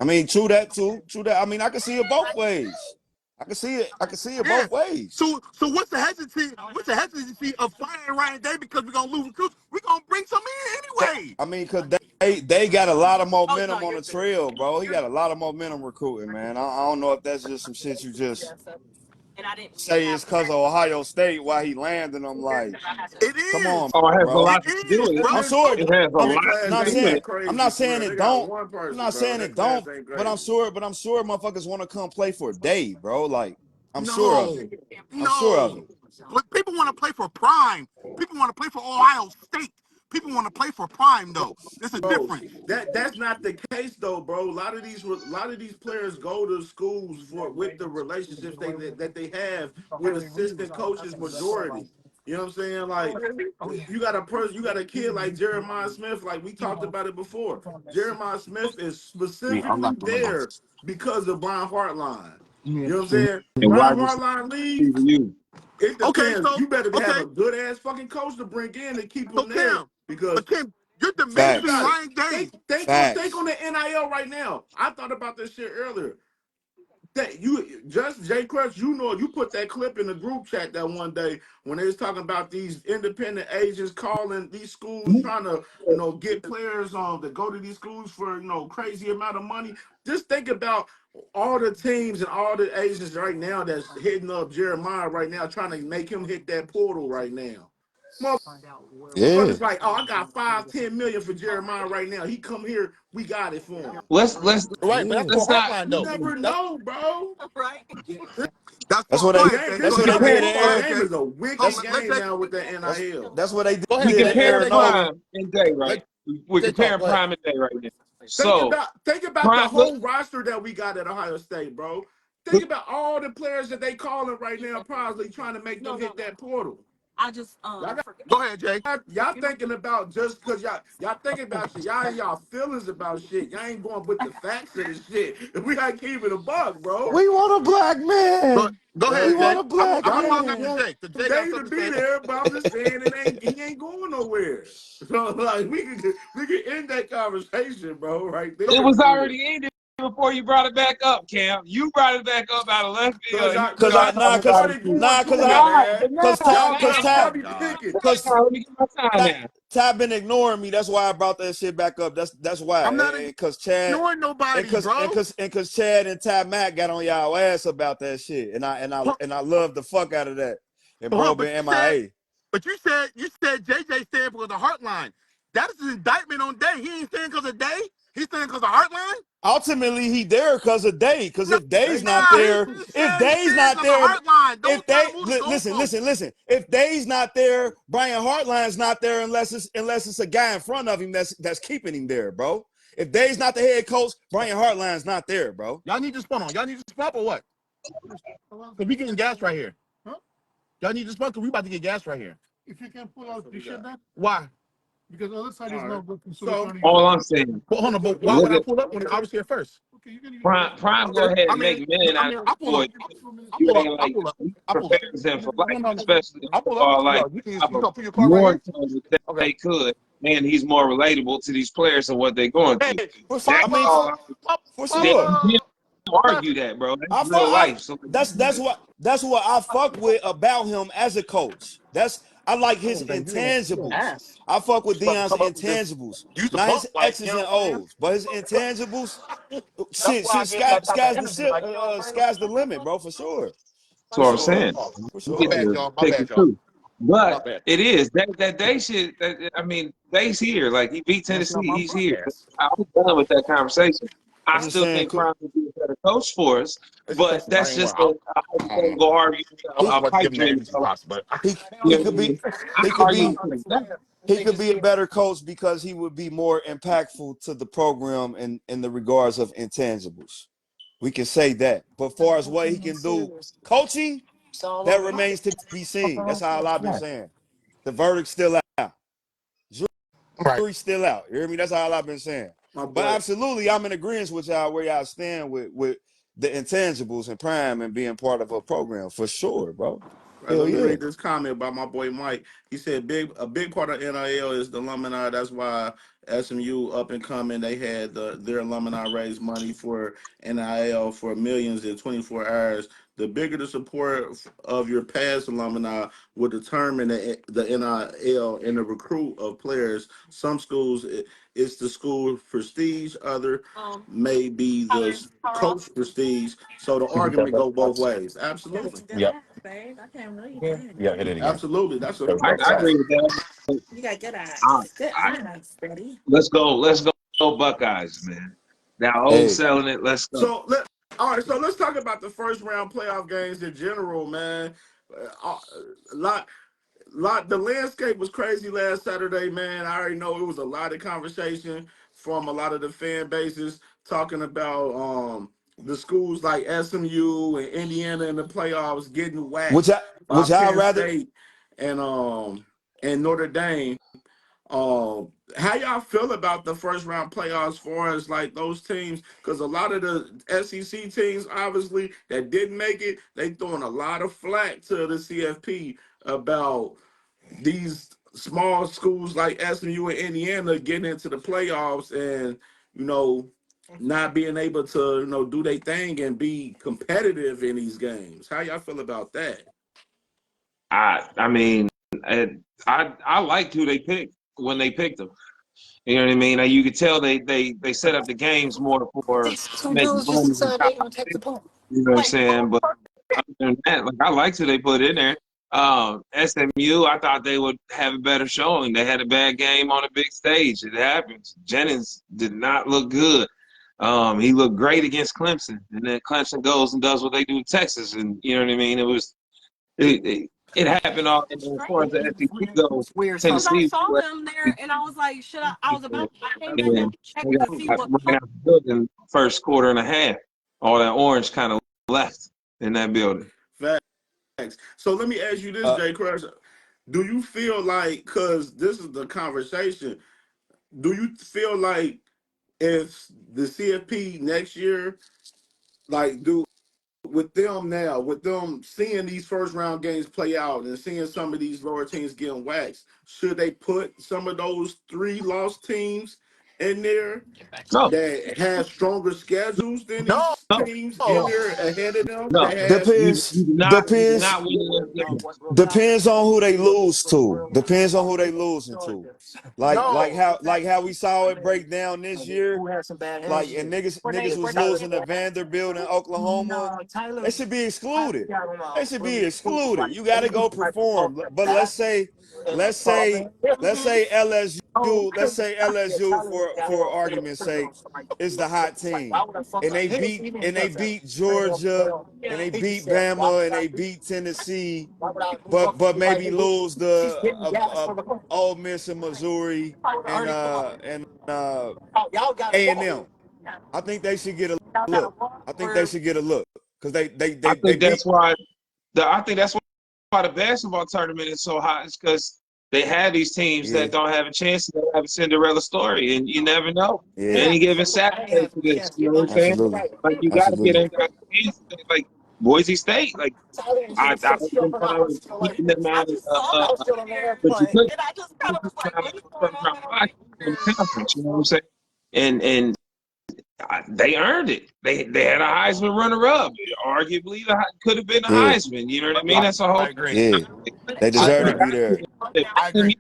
I mean, true that too. True that. I mean, I can see it both ways. I can see it. I can see it
Yeah.
both ways.
So what's the hesitancy? What's the hesitancy of firing Ryan Day because we're gonna lose recruits? We're gonna bring some in anyway.
I mean, cause they got a lot of momentum on the trail, bro. He got a lot of momentum recruiting, man. I don't know if that's just some shit you just
and I didn't
say
have
it's because of Ohio State why he landing. I'm like,
It
come
is.
on,
Oh, it has a
bro.
lot
It
to do
is,
with it.
bro.
I'm sure.
It has a
I'm
Other
lot
class
to
not
do
ain't
with
saying.
that
it.
I'm
crazy
not
for
saying
real.
it
They got
don't.
one
I'm
person,
not
bro.
saying
That
it
class
don't.
ain't
But I'm
crazy.
sure. But I'm sure motherfuckers want to come play for Dave, bro. Like I'm sure of it.
No,
I'm sure of
no.
it.
But people want to play for Prime. People want to play for Ohio State. People want to play for Prime, though. There's a
Bro,
difference.
that's not the case though, bro. A lot of these players go to schools for with the relationships that they have with assistant coaches majority. You know what I'm saying? Like you got a kid like Jeremiah Smith, like we talked about it before. Jeremiah Smith is specifically there because of Brian Hartline. You know what I'm saying?
And
Brian
wide
Hartline leaves,
receiver, you.
it
Okay,
depends.
so
You better have
okay,
a good ass fucking coach to bring in to keep
so
him there
Kim,
because
but Kim, you're
think
diminishing
about
Facts.
it.
Ryan Day.
Think on
Facts.
the NIL right now. I thought about this shit earlier. That you just Jay Crush, you know, you put that clip in the group chat that one day when they was talking about these independent agents calling these schools trying to, get players to go to these schools for crazy amount of money. Just think about all the teams and all the agents right now that's hitting up Jeremiah right now, trying to make him hit that portal right now.
Yeah.
Motherfuckers like, oh, I got 5-10 million for Jeremiah right now. He come here, we got it for him.
Let's
Right, but that's
Yeah.
for
let's not
Heartline,
You
though.
never
That's
know, bro.
right.
that's
That's
for.
what
Go
The
they.
ahead,
game,
Jay.
this
That's
Go
what
ahead.
they
game,
Go
did
ahead.
to
this
Go ahead,
Aaron.
game
Jay.
is a
Hold
wicked
on. Let
game
Jay.
now with the
That's
NIL.
that's what they
Go
did
we
ahead, Jay.
to
Let
comparing
Aaron
Jay talk.
Nolan.
prime and day,
Let
right? We're
Jay talk.
comparing
Go ahead.
prime and day right now.
Think
So
about think about the
prime look,
whole roster that we got at Ohio State, bro. Think
look
about all the players that they calling right now, probably trying to make them hit that portal.
I just
Y'all
Go ahead, Jay.
y'all thinking about just because y'all thinking about shit. Y'all in y'all feelings about shit. Y'all ain't going with the facts of the shit. We gotta keep it a buck, bro.
We want a black
Go,
man.
go
We
ahead,
Uh,
Jay.
want a
I'm
black
I'm
Y'all
gonna follow after
want
man.
Jay. Cause Jay got
Dave to
something to
be
say.
there, but I'm just saying he ain't going nowhere. So like we could end that conversation, bro, right
it
there
was
for real.
already ended before you brought it back up, Cam. You brought it back up out of left
Cause
field. You
y'all, cause
Cause
y'all,
I
y'all
nah,
talking
cause
about it.
started going
nah,
to
cause
But
it,
I,
now,
man.
but now,
cause Tab,
Y'all,
cause
y'all,
Tab,
y'all
now,
be picking.
cause
let me get my time
Tab,
now.
Tab been ignoring me. That's why I brought that shit back up. That's why.
I'm not
And cause Chad,
ignoring nobody, bro.
and cause Chad and Tab Mac got on y'all ass about that shit.
Hold,
And I love the fuck out of that. And
hold
bro
on,
been MIA.
but you said JJ stand for the Heartline. That is an indictment on Day. He ain't saying because of Day. He's saying because of Heartline.
Ultimately, he there because of Day. Because if Day's not
Nah, he
there,
just
if
said he
Day's
stand
not
because of
there,
Heartline.
if
Don't try
they
to move the
listen,
goalposts.
listen. If Day's not there, Brian Hartline's not there unless it's a guy in front of him that's keeping him there, bro. If Day's not the head coach, Brian Hartline's not there, bro.
Y'all need to spun on. Y'all need to spun up or what? Cause we getting gas right here. Huh? Y'all need to spun because we about to get gas right here. If you can pull out the shit then? Why? Because the other side is not good consumer
So,
trying to use
All
it.
I'm saying,
Well, hold on, but why
look
would I
at
pull up when I was here first? Okay, you can use
Prime. Go
okay.
ahead and make men
I
out of
mean,
these
I pull
boys.
up. I
You
pull up.
ain't
I
like
pull up. I pull up.
prepares them for
No,
life,
no, no.
especially in
I pull up.
football. Like
You can use.
have
You
a
gonna put your car right
more
here?
time that
Okay.
they could, and he's more relatable to these players and what they're going through.
Hey,
I
That's
mean,
all.
for
Then
sure.
you can't argue that, bro. That's
I fuck.
real life. So
That's what I fuck with about him as a coach. I like his
you ain't
intangibles.
ass.
I fuck
You
with
supposed to
Dion's
come up and just
intangibles,
use the
not
pump,
his
like, you
X's
know
and
what I'm saying?
O's, but his intangibles.
That's
Shit,
why I
shit,
get that type of
sky's
energy, like, you know what I'm saying?
sky's the limit, bro. For sure,
that's
for
what I'm
sure,
saying.
for
You
My
get
sure.
bad,
to
y'all. My
pick
bad,
and
y'all.
choose.
My
But
bad.
it is that day shit. I mean, Day's here. Like he beat
Messing up
Tennessee.
my
He's here.
podcast.
I'm done with that conversation. I
I'm just
still
saying,
think Prime would be a better coach for us,
It's
but
Christmas. I
that's
ain't
just
want.
a
I don't know.
hypothetical argument,
I was
he
a
about to
pipe
give him that
dream.
energy props, but
he
You
he
know what
could
I
be
mean? I
he
can
could
argue
be
with that.
he could be a better coach because he would be more impactful to the program in the regards of intangibles. We can say that. But far as what he can do coaching, that remains to be seen. That's all I've been saying. The verdict's still out.
right.
Jury's still out. You hear me? That's all I've been saying.
my
But
boy,
absolutely, I'm in agreement with y'all where y'all stand with the intangibles and prime and being part of a program for sure, bro. Hell
let me
yeah.
read this comment by my boy Mike. He said, a big part of NIL is the alumni. That's why SMU up and coming. They had their alumni raise money for NIL for millions in 24 hours. The bigger the support of your past alumni will determine the NIL and the recruit of players. Some schools it's the school prestige, other may be the coach prestige. So the argument go both ways. Absolutely.
Yeah. Yeah, hit it again.
Absolutely. That's a
I agree
fact.
with that.
You got good
I,
eyes. Good
I,
eyes, Betty.
let's go Buckeyes, man. Now, old
Hey,
selling it. Let's go.
All right, so let's talk about the first round playoff games in general, man. A lot. The landscape was crazy last Saturday, man. I already know it was a lot of conversation from a lot of the fan bases talking about the schools like SMU and Indiana in the playoffs getting
which
waxed
I
by
which I
Penn
rather
State and Notre Dame. How y'all feel about the first round playoffs for as like those teams? Because a lot of the SEC teams, obviously, that didn't make it, they throwing a lot of flack to the CFP about these small schools like SMU and Indiana getting into the playoffs and not being able to do their thing and be competitive in these games. How y'all feel about that?
I mean, I liked who they picked when they picked them. You know what I mean? Like, you could tell they set up the games more for
These two
making
dudes just
money than
decided they gonna take the
competition.
ball.
You know what I'm
Like,
saying? But other than that, like, I liked who they put in there. SMU, I thought they would have a better showing. They had a bad game on a big stage. It happens. Jennings did not look good. He looked great against Clemson, and then Clemson goes and does what they do to Texas, and you know what I mean. It happened all as far as the SEC goes.
weird stuff. Because I
Tennessee,
saw them there and I was like, should I? I was
and
about, I came back and checked
they
to see
got
what
ran out the building first quarter and a half. All that orange kind of left in that building.
Facts. So let me ask you this,
uh,
Jay Crush. Do you feel like, because this is the conversation, do you feel like if the CFP next year, like, do with them now, with them seeing these first round games play out and seeing some of these lower teams getting waxed, should they put some of those 3 lost teams in there
No,
that have stronger schedules than
No,
these
no,
teams in
no.
there ahead of them
no.
that has?
depends
You do
depends
not win enough games.
depends on who they lose to. Depends on who they losing to. Like like
No.
how like how we saw it break down this year.
who has some bad
Like
hands.
and niggas
Renee,
was
where Tyler
losing to
at?
Vanderbilt and Oklahoma.
No, Tyler.
They should be
Tyler
excluded.
got him
They
out.
should be
Really,
excluded.
like,
You got to go perform. But let's say let's say LSU let's say LSU for argument's sake is the hot team, and they beat Georgia and they beat Bama and they beat Tennessee, but maybe lose the Ole Miss and Missouri and A&M. I think they should get a look. I think they should get a look because
I
they
think
beat.
that's why the basketball tournament is so hot. It's because they have these teams
Yeah,
that don't have a chance to have a Cinderella story, and you never know.
yeah,
Any given Saturday for this, you know what I'm saying?
absolutely,
Like, you got to get
absolutely.
in there. Like Boise State, like I would have been fine with keeping them out of, but you couldn't.
And I just kind
You
of was
just
like,
out
what is
of the
going
first
on?
round
And I'm
bye
like,
in the conference. You know what I'm saying? And they earned it. They had a Heisman runner up. Arguably, could have been a
Yeah,
Heisman. You know what I mean? That's a
I
whole.
agree.
yeah. They
I
deserve to
agree.
be there.
They
I agree.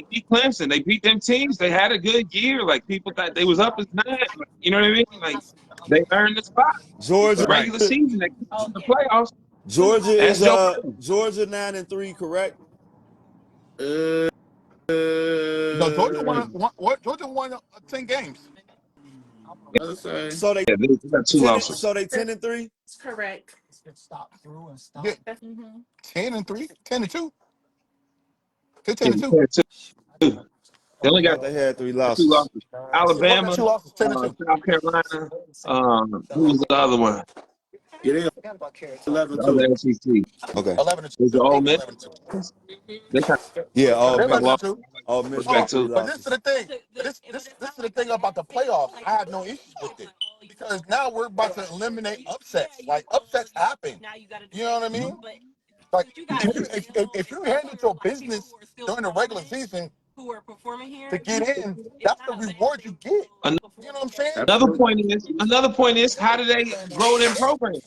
beat Clemson. They beat them teams. They had a good year. Like, people thought they was up as 9. Like, you know what I mean? Like, they earned the spot.
Georgia,
Right.
Regular season, they get to the playoffs.
Georgia
That's
is
Joe Burrow.
Georgia 9-3, correct?
Uh,
No, Georgia
uh,
what? Georgia won 10 games.
let's say
So they
Yeah, they got 2 losses.
10-3.
that's correct.
Yeah,
Mm-hmm.
10-3, 10-2, to
Yeah,
10-2.
they only
I
got
thought they had 3
2
losses.
losses.
Georgia got
Alabama,
2 losses, 10-2.
South Carolina. Who was the other one?
get in
The
11-2.
other SEC.
Okay.
11-2.
Was it
They
Ole
won
Miss?
11-2.
They kind
Yeah,
of
Ole
They're
got
Miss.
lost
11-2.
Ole
But
Miss
no,
got
back
3
to.
but this is
losses.
the thing. This is the thing about the playoffs. I have no issues with it because now we're about to eliminate upsets. Like upsets happen. You know what I mean? Like if you handle your business during the regular season to get in, that's the reward you get. You know what I'm saying?
Absolutely.
Another point is, how do they grow them programs?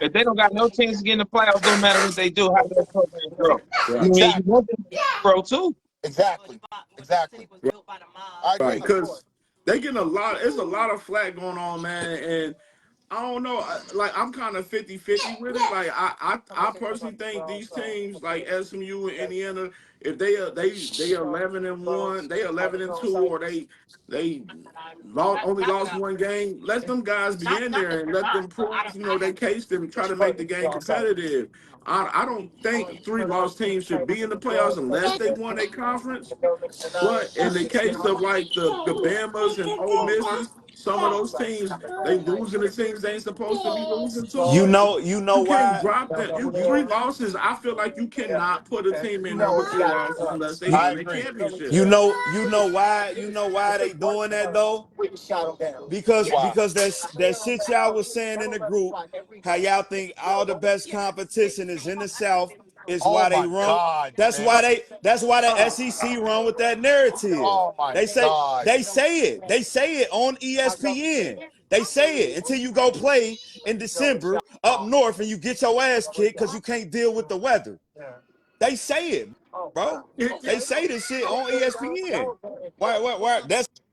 If they don't got no chance to get in the playoffs, no matter what they do, how do their programs grow? I mean, you
Exactly.
want them to grow too.
Exactly. Exactly. I agree.
Right, because they getting a lot. It's a lot of flack going on, man, and I don't know. Like I'm kind of 50-50 with it. Like I personally think these teams like SMU and Indiana, if they 11-1, they 11-2, or they only lost one game. Let them guys be in there and let them prove their case and try to make the game competitive. I don't think three lost teams should be in the playoffs unless they won a conference. But in the case of like the Bamas and Ole Misses, some of those teams they losing the teams they ain't supposed to be losing
You
to.
know, you know
You can't
why?
drop them. You three losses. I feel like you cannot put a team in there with three losses unless they
You,
I
win a
agree.
championship.
you know why they doing that though? Because
Why?
that shit y'all was saying in the group, how y'all think all the best competition is in the South is
Oh
why they
my
run.
God, man.
That's why the SEC run with that narrative.
Oh my
They say
God.
they say it. They say it on ESPN. They say it until you go play in December up north and you get your ass kicked because you can't deal with the weather. They say it, bro. They say this shit on ESPN. Why?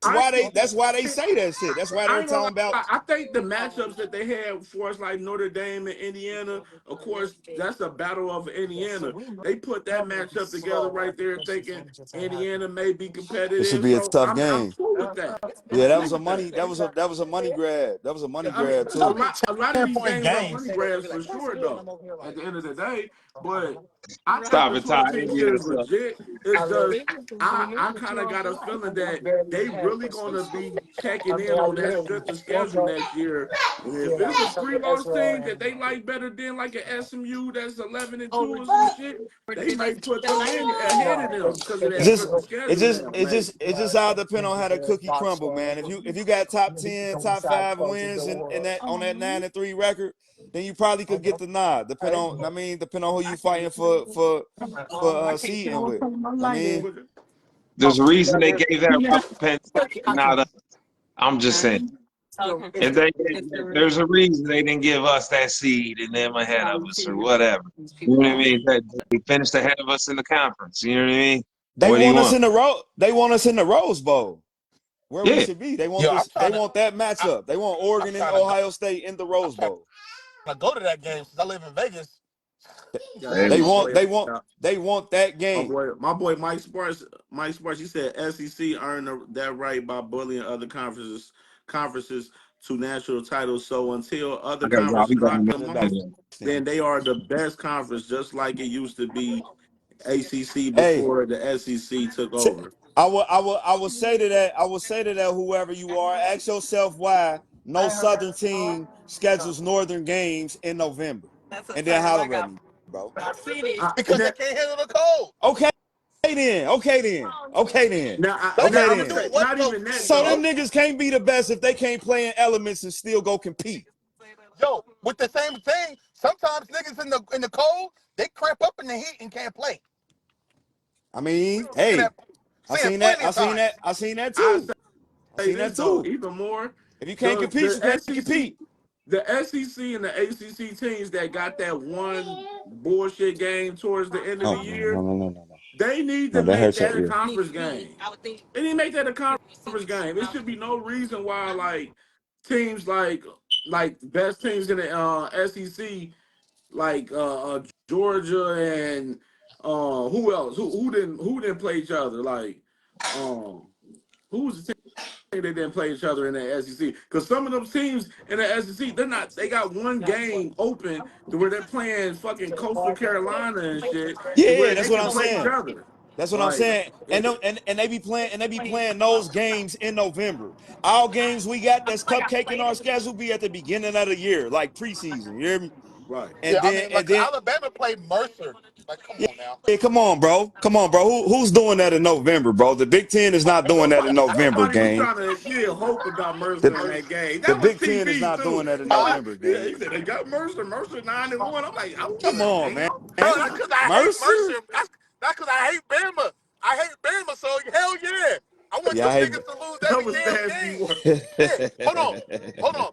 I
That's why they say that shit. That's why
I
they're
ain't gonna
talking
lie.
about.
I think the matchups that they had for us, like Notre Dame and Indiana, of course, that's a battle of Indiana. They put that matchup together right there, thinking Indiana may be
It should
competitive.
be a
So
tough
I'm
game.
cool with that. I'm
Yeah, that
cool
was a
with that.
money. That was a money grab. That was a money
I mean,
grab
It's
a
too.
only
lot, a lot of
10
these
point
games are
games.
money grabs for sure, though. At the end of the day, but I think
Stop
the
it, Ty.
12 team shit
Indiana
is
sucks.
legit. It's just I kind of got a feeling that they really gonna be checking in on that strength of schedule next year. And if it's a three-loss team that they like better than like an SMU that's 11-2 or some shit, they may put them in ahead of them because of
It
that
just
strength of
it
schedule
just
now,
it
maybe.
just it just all depend on how the cookie crumble, man. If you got top 10, top 5 wins and that on that 9-3 record, then you probably could get the nod. Depend on who you fighting for seeding with. I mean,
There's a reason they gave that rub to Penn State, not us. I'm just saying. If they, there's a reason they didn't give us that seed and them ahead of us or whatever. You know what I mean? They finished ahead of us in the conference. You know what I mean?
they
What do you
want us
want?
in the They want us in the Rose Bowl, where we
Yeah.
should be. They want
Yo,
this. They want that matchup. They want
I'm
Oregon and
trying to go.
Ohio State in the
I'm
Rose
trying
Bowl.
to go to that game since I live in Vegas.
Yeah,
Hey,
hey,
They
my
want.
boy.
They want. They want that game.
My boy Mike Sparks, he said SEC earned that right by bullying other conferences to national titles. So until
I
other
got to drop.
conferences
We got
knock
to
them off,
make
then they are the best conference, just like it used to be ACC
Hey,
before the SEC took over.
I will say to that. I will say to that. Whoever you are, ask yourself why no Southern team schedules Northern games in November, and then holler at me, bro.
Because they
Now,
can't handle the cold.
Okay then. Okay then. Okay then.
They
Okay
got to
I'm gonna
do
then.
say
what
not
though?
even that
So them
though.
niggas can't be the best if they can't play in elements and still go compete.
Yo, with the same thing, sometimes niggas in the cold, they cramp up in the heat and can't play.
I mean,
We've seen
hey,
that, seen it plenty of times.
I seen that
I
too. I
say
seen
this
that
though,
too.
even more
If you can't compete, you
the
can't
SEC
compete.
the SEC and the ACC teams that got that one bullshit game towards the end of the
Oh no, no,
year,
no, no, no, no.
they need to
No, that
make
hurts your
that a
ear.
conference game. They need to make that a conference game. There should be no reason why like teams like best teams in the SEC like Georgia and who else who didn't play each other like um who's the they didn't play each other in the SEC because some of them teams in the SEC they got one game open to where they're playing fucking Coastal Carolina and shit to
Yeah,
where
that's
they
what
can
I'm
play each
saying.
other.
That's what I'm
Like
saying. And they be playing those games in November. All games we got that's cupcake in our schedule be at the beginning of the year, like preseason. You hear me?
right.
Yeah,
And
I
then
mean,
and
like
then
Alabama played Mercer. Like, come on now.
yeah, come on, bro. Come on, bro. Who's doing that in November, bro? The Big Ten is not
Ain't
doing that in
nobody,
November,
nobody was
game.
trying to hope about Mercer in
The
that game.
the
That was
Big Ten is
TV
not
too.
doing that in
Huh?
November,
Yeah,
game.
he said they got Mercer 9-1. I'm like, I don't give
Come
a
on,
damn.
man.
Bro, that's because I hate
Mercer?
Mercer. That's because I hate Bama. I hate Bama, so hell yeah. I want
Yeah,
them
I
niggas to lose
That
every
was
damn
nasty
game.
work.
Yeah, hold on. Hold on.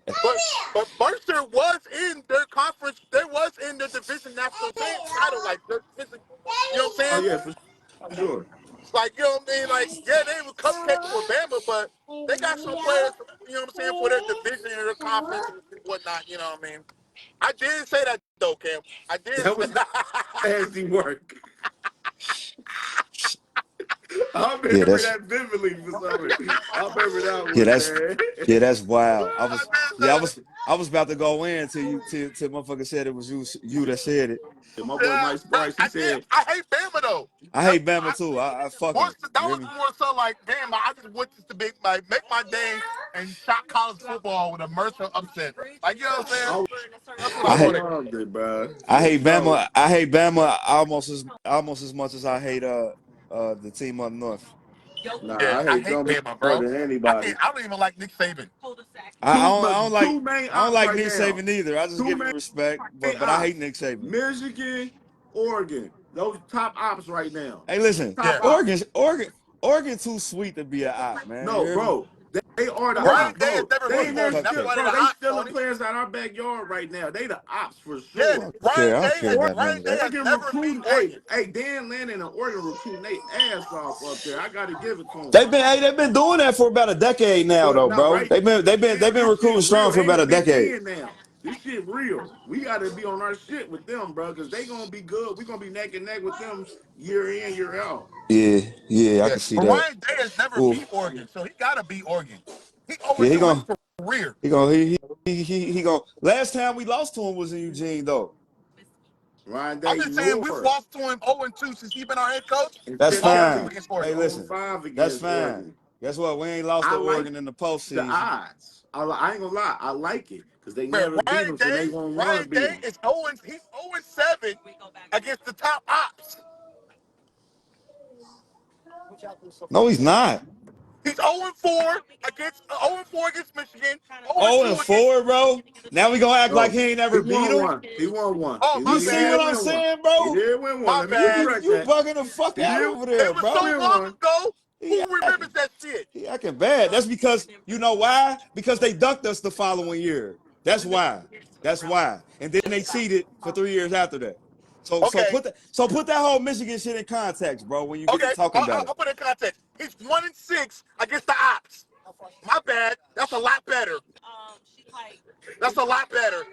But Mercer was in their conference. They was in the division national title. Like, their division, you know what I'm
Oh
saying?
yeah, for sure.
Like, you know what I mean? Like, yeah, they were cupcaking with Bama, but they got some players, you know what I'm saying, for their division and their conference and whatnot, you know what I mean? I did say that, though, Cam. I did
That
say
was nasty work. I
Yeah,
remember
that's
that vividly for some reason. I remember that
yeah,
one,
that's
man.
yeah, that's wild. I
I
was
did
yeah,
say that.
I was about to go in till motherfucker said it was you that said it.
And my boy
Yeah,
Mike Sparks, he
I did.
said,
I hate Bama, though.
I
That's,
hate Bama too. I fuck
more,
him.
that
You hear
was
me?
more so like, damn, I just want this to make my day and shock college football with a Mercer upset. Like, you know what I'm saying?
I,
That's what
I
I
I
hate
wanted.
loved it, bro.
I
For
hate
sure.
Bama. I hate Bama almost as much as I hate the team up north.
Nah,
Yeah,
I
I
hate
hate
them
Bama,
more
bro.
than anybody.
I don't even like Nick Saban.
But two main
I don't
ops
like
right
Nick
now.
Saban either. I just
Two
give you
main
respect, but I hate
ops.
Nick Saban.
Michigan, Oregon. Those top ops right now.
Hey, listen,
Top
Yeah.
ops.
Oregon too sweet to be a op, man. You
No,
hear me?
bro. They are the
Oregon,
Ryan
ops,
Day has
bro.
never
They
beat
in
Oregon
there
Oregon. That's
still,
cupcakes.
why they're
bro.
the
They
ops,
stealing
Tony.
players out our backyard right now. They the ops for
Yeah,
sure.
I don't care. I don't care about none
Ryan
of
Day
that.
has
Oregon
never beat
recruiting.
Oregon.
Hey, Dan Lannon and Oregon recruiting they ass off up there. I got to give it to them.
They've been doing that for about a decade now,
But
though,
now,
bro.
right
They've
now,
been
this shit
recruiting strong
real.
for
They in
about
the
a
Big
decade.
Ten now. This shit real. We got to be on our shit with them, bro, because they gonna be good. We gonna be neck and neck with them year in, year out.
Yeah, I
Yeah,
can see
but
that.
Ryan Day has never
Ooh,
beat Oregon, so he gotta beat Oregon. He 0
yeah,
2 in his career.
he gonna he gonna. Last time we lost to him was in Eugene, though.
Ryan
I'm
Day
just saying we've
North
lost to him 0 2 since he's been our head coach.
and
That's
He's
Chip
0 2
fine.
Kelly
against
Hey,
Oregon.
0
listen,
5
that's
against
fine.
Oregon.
Guess what? We ain't lost
I
to
like
Oregon in the
the
postseason.
odds. I ain't gonna lie. I like it because they
Man,
never beat them, so they gonna want to
Ryan
beat
Day
them.
is 0 he's 0 7 against the top ops.
No, he's not.
He's 0 4 against Michigan, 0
Oh,
2
and
against.
four, bro. Now we gonna act like
No,
he ain't
he
never beat
won
him.
one. He won one.
Oh,
You
my
He
see
did
bad.
what I'm
win one.
saying,
He
bro?
did win one.
My
Let me give you
bad.
right
You
that.
bugging the fuck
He
out
did.
over there,
It was so
bro.
Win
long
one.
ago.
He
Who
acting,
remembers that shit?
he acting bad. That's because you know why? Because they ducked us the following year. That's why. That's why. And then they cheated for 3 years after that.
Okay,
So put that whole Michigan shit in context, bro. When you get to
okay.
talking about it.
I'll put it in context. He's 1 6 against the ops. My bad. That's a lot better. That's a lot better.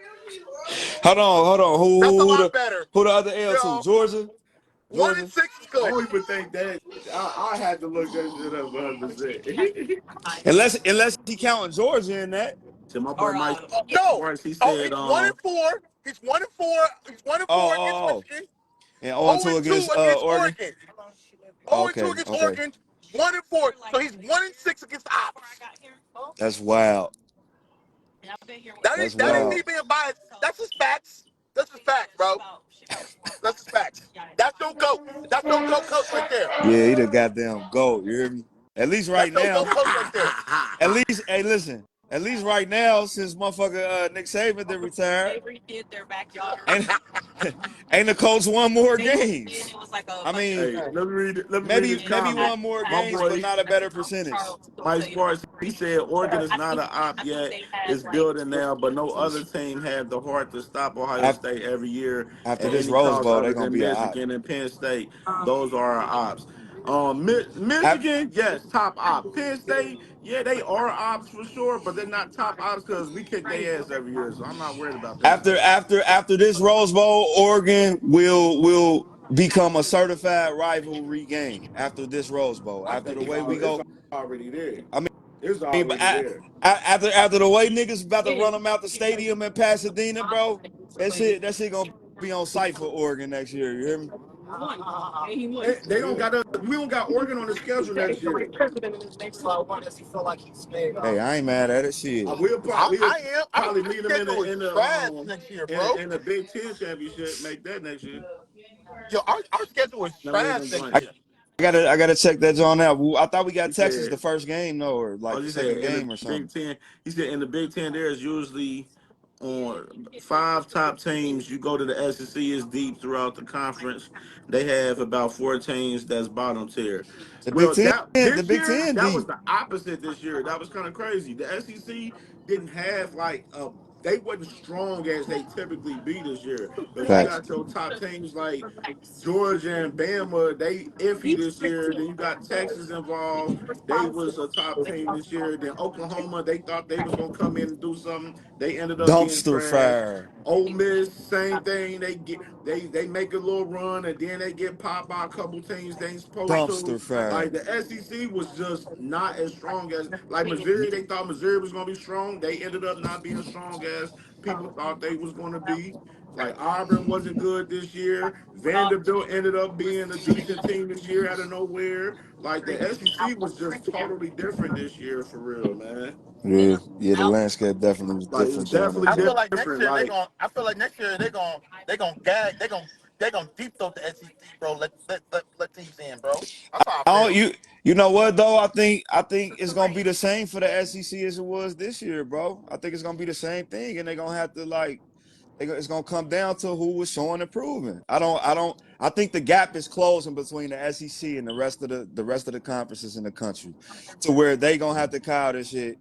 Hold on.
That's a lot better.
Who the other L
You
to?
know,
Georgia?
1
Georgia?
6 is
I
good.
don't even think that. I had to look that shit up 100%.
Unless he counting Georgia in that.
So my boy Mike
No.
Sparks, he
Oh,
said,
he's 1 4. He's 1 4. He's 1 4 against
Oh.
Michigan.
And 0
0
2
2
against
against
Oregon.
Oregon. 0 2
Okay,
against
okay.
Oregon. 1 4. So he's 1 6 against the ops.
That's wild. That's
That ain't
wild.
me being biased. That's just facts. That's just facts, bro. That's just facts. That's no goat. That's no goat coach right there.
Yeah, he the goddamn goat. You hear me? At least right
That's no
now.
goat coach right there.
At least, hey, listen. At least right now, since motherfucker Nick Saban did retire, ain't ain't the Colts won more games. I mean,
hey, let me read his
maybe
comment.
one more
My
games, but
boy
not a better percentage.
Mike Sparks, he said Oregon is not an op yet. It's building now, but no other team had the heart to stop Ohio
After,
State every year
after
at
this
any
Rose
cost
Bowl, they're
other
gonna
than
be a op.
Michigan and Penn State. Those are our ops.
Af-
Michigan, yes, top op. Penn State, yeah, they are ops for sure, but they're not top ops because we kick their ass every year, so I'm not worried about them.
After this Rose Bowl, Oregon will become a certified rivalry game after this Rose Bowl.
I
After
think
the way we go,
already there.
I
It's
mean, but
already there.
after the way niggas about to run them out the stadium in Pasadena, bro, that shit gonna be on site for Oregon next year. You hear me?
They don't got we don't got Oregon on the schedule next year.
Hey, I ain't mad at it. Shit.
We'll
I am.
probably
Our
meet them
schedule is trash next year, bro.
in the Big Ten championship. Make that next year.
Yo, our schedule is
Never
trash
even
next
going.
I
year.
gotta check that John out. I thought we
He
got Texas
said,
the first game though, or
"Oh,
like the
you
second
said in the
game or something.
Big Ten." He said in the Big Ten there is usually on five top teams. You go to the SEC is deep throughout the conference. They have about four teams that's bottom tier. Well, that
The
this
Big
year
Ten
that was
deep.
the opposite. This year that was kind of crazy. The SEC didn't have like a they wasn't strong as they typically be this year. Because you
Facts.
got your top teams like Georgia and Bama, they iffy this year. Then you got Texas involved. They was a top team this year. Then Oklahoma, they thought they was gonna come in and do something. They ended up getting
Dumpster
trash.
fire.
Ole Miss, same thing. They make a little run and then they get popped by a couple teams they ain't supposed to.
Dumpster
Like
fire.
the SEC was just not as strong as like Missouri. They thought Missouri was gonna be strong. They ended up not being strong as people thought they was gonna be. Like Auburn wasn't good this year. Vanderbilt ended up being a decent team this year out of nowhere. Like the SEC was just totally different this year for real, man.
Yeah, yeah. The landscape definitely was
Like it was
different during
definitely
that
I feel
time.
like next
different.
year
Like
they gonna gag they gonna deep throat the SEC, bro. Let teams in, bro. That's how I
Oh,
feel.
you know what though? I think it's gonna be the same for the SEC as it was this year, bro. I think it's gonna be the same thing, and they're gonna have to like it's gonna come down to who was showing improvement. I think the gap is closing between the SEC and the rest of the conferences in the country, to where they gonna have to call this shit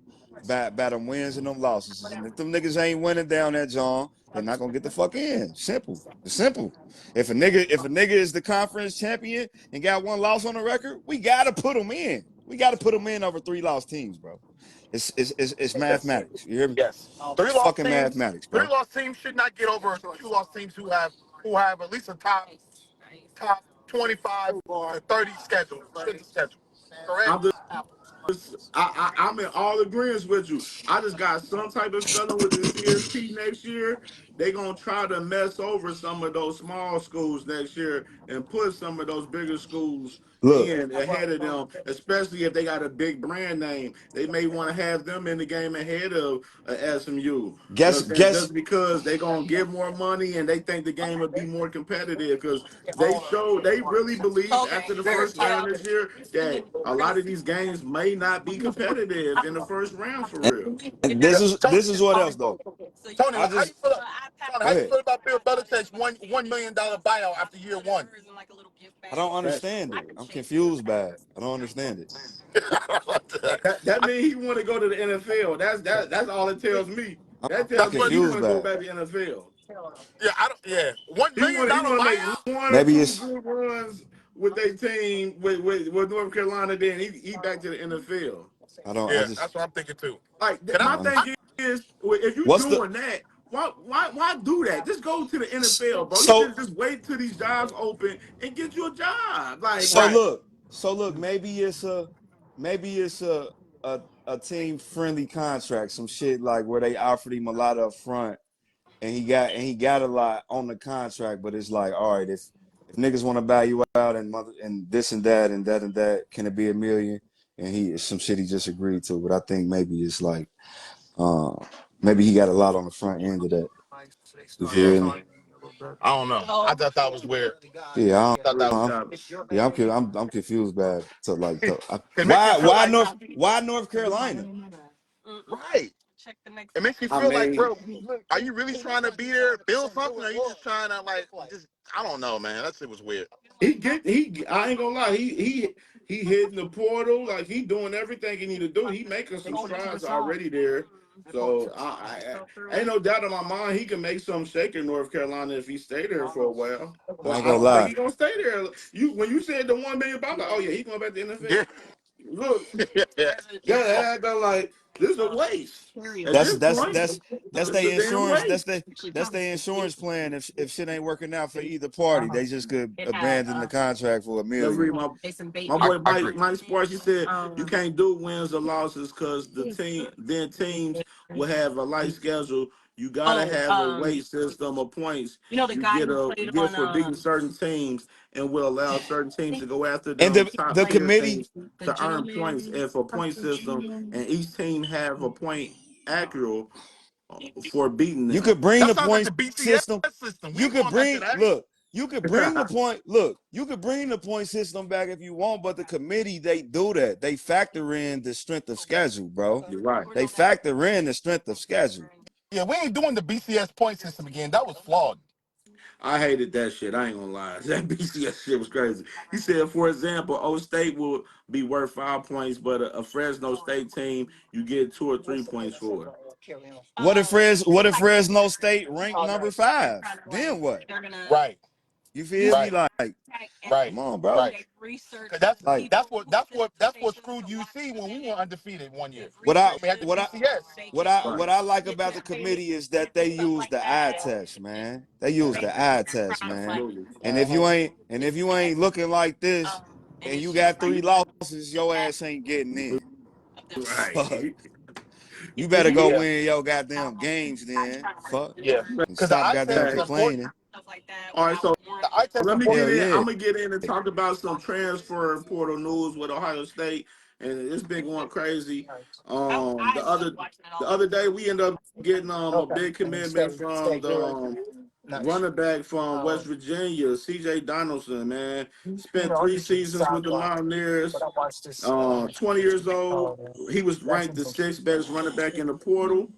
by them wins and them losses. And if them niggas ain't winning down that John, they're not gonna get the fuck in. Simple. It's simple. If a nigga is the conference champion and got one loss on the record, we gotta put them in. We gotta put them in over 3 lost teams, bro. It's
Yes.
mathematics. You hear me?
Yes. Three
It's
lost
fucking
teams.
mathematics,
Three
bro.
lost teams should not get over 2 lost teams who have at least a top 25 to 30 schedule. Strength schedule. Correct?
I'm I'm in all agreements with you. I just got some type of feeling with the CSP next year. They gonna try to mess over some of those small schools next year and put some of those bigger schools
Look,
in ahead of them, especially if they got a big brand name. They may want to have them in the game ahead of SMU. You know
guess
what I'm saying?
guess
Just because they gonna give more money and they think the game will be more competitive because they really believe after the first round this year that a lot of these games may not be competitive in the first round for real.
and
Yeah.
this is what else though.
Tony,
I
how you
just
feel? Tony,
Go
how you
ahead.
feel about Bill Belichick's $1 million buyout after year one?
I don't
That
understand it. I'm confused by it. I don't understand it.
that means he want to go to the NFL. That's all it tells me.
I'm
That
That's
tells me
what.
he want
confused
to go
by it.
back to NFL.
Yeah, I don't. Yeah, one million
He
dollar
want to make
buyout.
one or
Maybe
two
it's
good runs with their team with North Carolina. Then he back to the NFL.
I don't I
Yeah,
just
that's what I'm thinking too.
Like
Can
I
my
don't
thing
understand.
is, if you
What's the
doing that, why do that? Just go to the NFL, bro. You
so
should just wait till these jobs open and get you a job. Like
so
Right.
look so look maybe it's a team friendly contract, some shit like where they offered him a lot up front and he got a lot on the contract, but it's like, all right, if niggas want to buy you out and this and that, can it be a million? And he some shit he just agreed to, but I think maybe it's like, uh, maybe he got a lot on the front end of that. You
Yeah.
feel me?
I don't know. I thought that was weird.
Yeah,
I thought that was.
I'm confused by it.
It makes me
Why
feel like.
Why North Carolina?
Right. It makes me
I
feel like,
mean,
bro, are you really trying to be there, build something, or are you just trying to like just? I don't know, man. That shit was weird.
he. I ain't gonna lie. He hitting the portal like he doing everything he need to do. He making some strides already there. So I ain't no doubt in my mind he can make some shake in North Carolina if he stay there for a while.
I
But
ain't
I
gonna
don't think
lie.
he gonna stay there. When you said the 1 million, I'm like, oh yeah, he going back to the
Yeah.
NFL. Look,
Yeah.
yeah, I like this is a waste. At
That's
this
that's
point,
that's that's
it's a
their
damn
insurance.
waste.
That's their insurance plan. If shit ain't working out for either party, they just could abandon the contract for a
Never read
million.
my boy
I agree.
Mike Sports. He said you can't do wins or losses because teams will have a light schedule. You gotta have a weight system of points you get for beating certain teams and will allow certain teams to go after
And
them top
the
tier
committee,
teams to earn points and for point system and each team have a point accurate for beating
you
them.
could bring
That
the
sounds like the
point
BCS
system.
system. We
You
ain't
could
going back to
bring
that.
look. You could bring the point. Look, you could bring the point system back if you want, but the committee they do that. They factor in the strength of schedule, bro.
You're right.
They factor in the strength of schedule.
Yeah, we ain't doing the BCS point system again. That was flawed.
I hated that shit. I ain't gonna lie. That BCS shit was crazy. He said, for example, O State will be worth 5 points, but a Fresno State team you get 2 or 3 points for.
What if Fresno State ranked number 5? Then what?
Right.
You feel me? Like,
Right.
come on, bro.
Right. That's
Like,
what screwed UC when we were undefeated one year.
what I
We had the
what I
BCS.
what I like about the committee is that they use the eye test, man. They use the eye test, man.
Absolutely.
And if you ain't looking like this, and you got 3 losses, your ass ain't getting in. Fuck.
Right.
You better go win your goddamn games then. Fuck.
Yeah.
And
Because the
stop
eye
goddamn
test is important.
complaining.
All right, so
The eye test is
let me
important.
get
Hell
in.
yeah.
I'm gonna get in and talk about some transfer portal news with Ohio State, and it's been going crazy. The other day we ended up getting a big commitment from the running back from West Virginia, C.J. Donaldson. Man, spent 3 seasons with the Mountaineers. 20 years old. He was ranked the 6th best running back in the portal.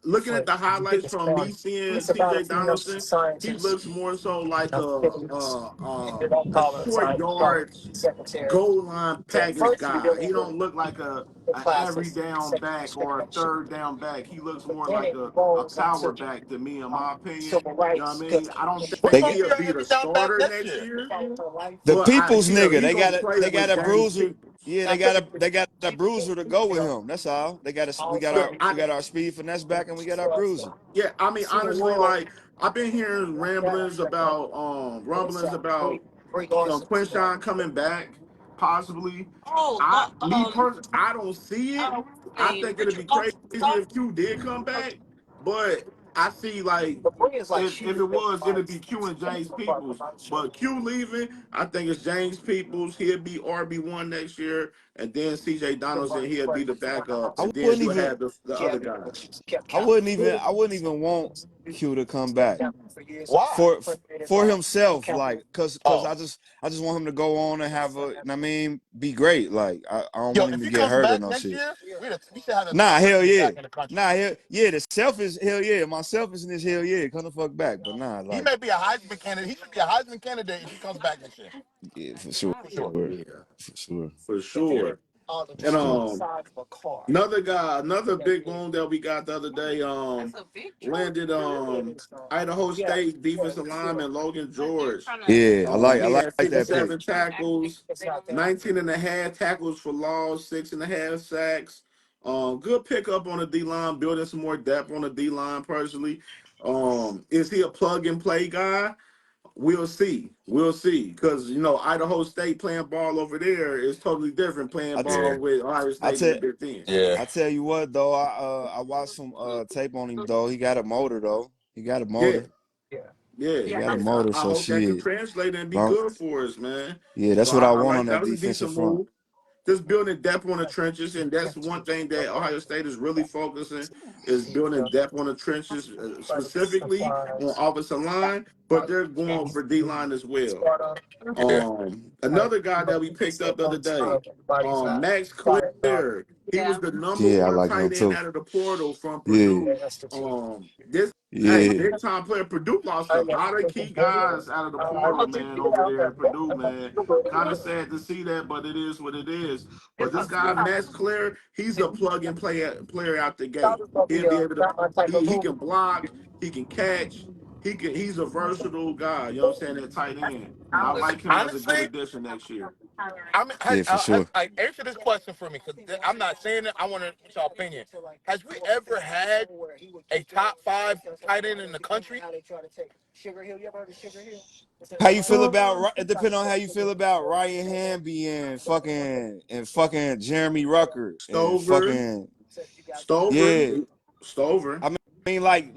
Looking at the highlights from me seeing C.J. Donaldson, he looks more so like a short yards goal line package guy. He don't look like a every down back or a third down back. He looks more like a power back to me, in my opinion. You know what I mean? I don't
We're
think
They
going to
he'll
be
be
every
the
down back
starter
next
next
year.
year,
the
but
people's nigga.
he gonna play
They got
with
a
James
bruiser.
Peoples.
Yeah, they got a bruiser to go with him. That's all. We
Yeah,
got our speed finesse back and we got our bruiser.
yeah. I mean, honestly, like I've been hearing rumblings about Quinshawn coming back, possibly. I don't see it. I think it'd be crazy if Q did come back, but I see like if it was, it'd be Q and James Peoples. But Q leaving, I think it's James Peoples. He'll be RB1 next year, and then C.J. Donaldson, he'll be the backup,
I
and then
wouldn't
you
even
have the other guys.
I wouldn't even want Q to come back
Why?
for himself, like cause
Oh.
I just want him to go on and have be great. Like I don't
Yo,
want him
if
to
he
get
comes
hurt or
back
no
next
shit.
year, we should have the
Nah,
top
hell
running
yeah.
back in the country.
Nah, the selfish, hell yeah. My selfishness, hell yeah. Come the fuck back. But nah,
He
like,
may be a Heisman candidate. He should be a Heisman candidate if he comes back next year.
yeah, for sure.
For sure.
Yeah,
For sure.
for
Yeah.
sure.
For
And
sure.
another big boom that we got the other day, landed Idaho State defensive lineman Logan George.
Yeah, I
He
like
had
that pick.
57 tackles, 19 and a half tackles for loss, 6.5 sacks. Good pickup on the D line, building some more depth on the D line. Personally, is he a plug and play guy? We'll see. We'll see. Because, Idaho State playing ball over there is totally different playing
I
ball
Yeah.
with Ohio
I
State in the
tell
Big Ten.
Yeah.
I tell you what though, I watched some tape on him though. He got a motor though. He got a
Yeah.
motor.
Yeah.
He got a
I,
motor.
I
So
hope that can
shit.
translate and be
Long,
good for us, man.
yeah, that's
So
what I
I
want
like
on
that
that
was a
defensive
decent
front.
move. Just building depth on the trenches, and that's one thing that Ohio State is really focusing is building depth on the trenches, specifically on offensive line, but they're going for D line as well.
Yeah.
Another guy that we picked up the other day, Max Clear. He was the number
Yeah, I
one
like him
tight end
too.
out of the portal from
Yeah.
Purdue. This
Yeah.
big time player. Purdue lost a lot of key guys out of the portal, man, over there at Purdue, man. Kind of sad to see that, but it is what it is. But this guy, Max Clear, he's a plug and play player out the gate. He'll be able to. He can block. He can catch. He's a versatile guy. You know what I'm saying? At tight end, and I like him as a good
Honestly,
addition next year.
I mean,
Yeah, for sure.
answer this question for me because I'm not saying it. I want to get your opinion. Has we ever had a top 5 tight end in the country?
How you feel about it depends on how you feel about Ryan Hamby and fucking Jeremy Rucker and
Stover,
fucking
Stover,
yeah.
Stover.
I mean like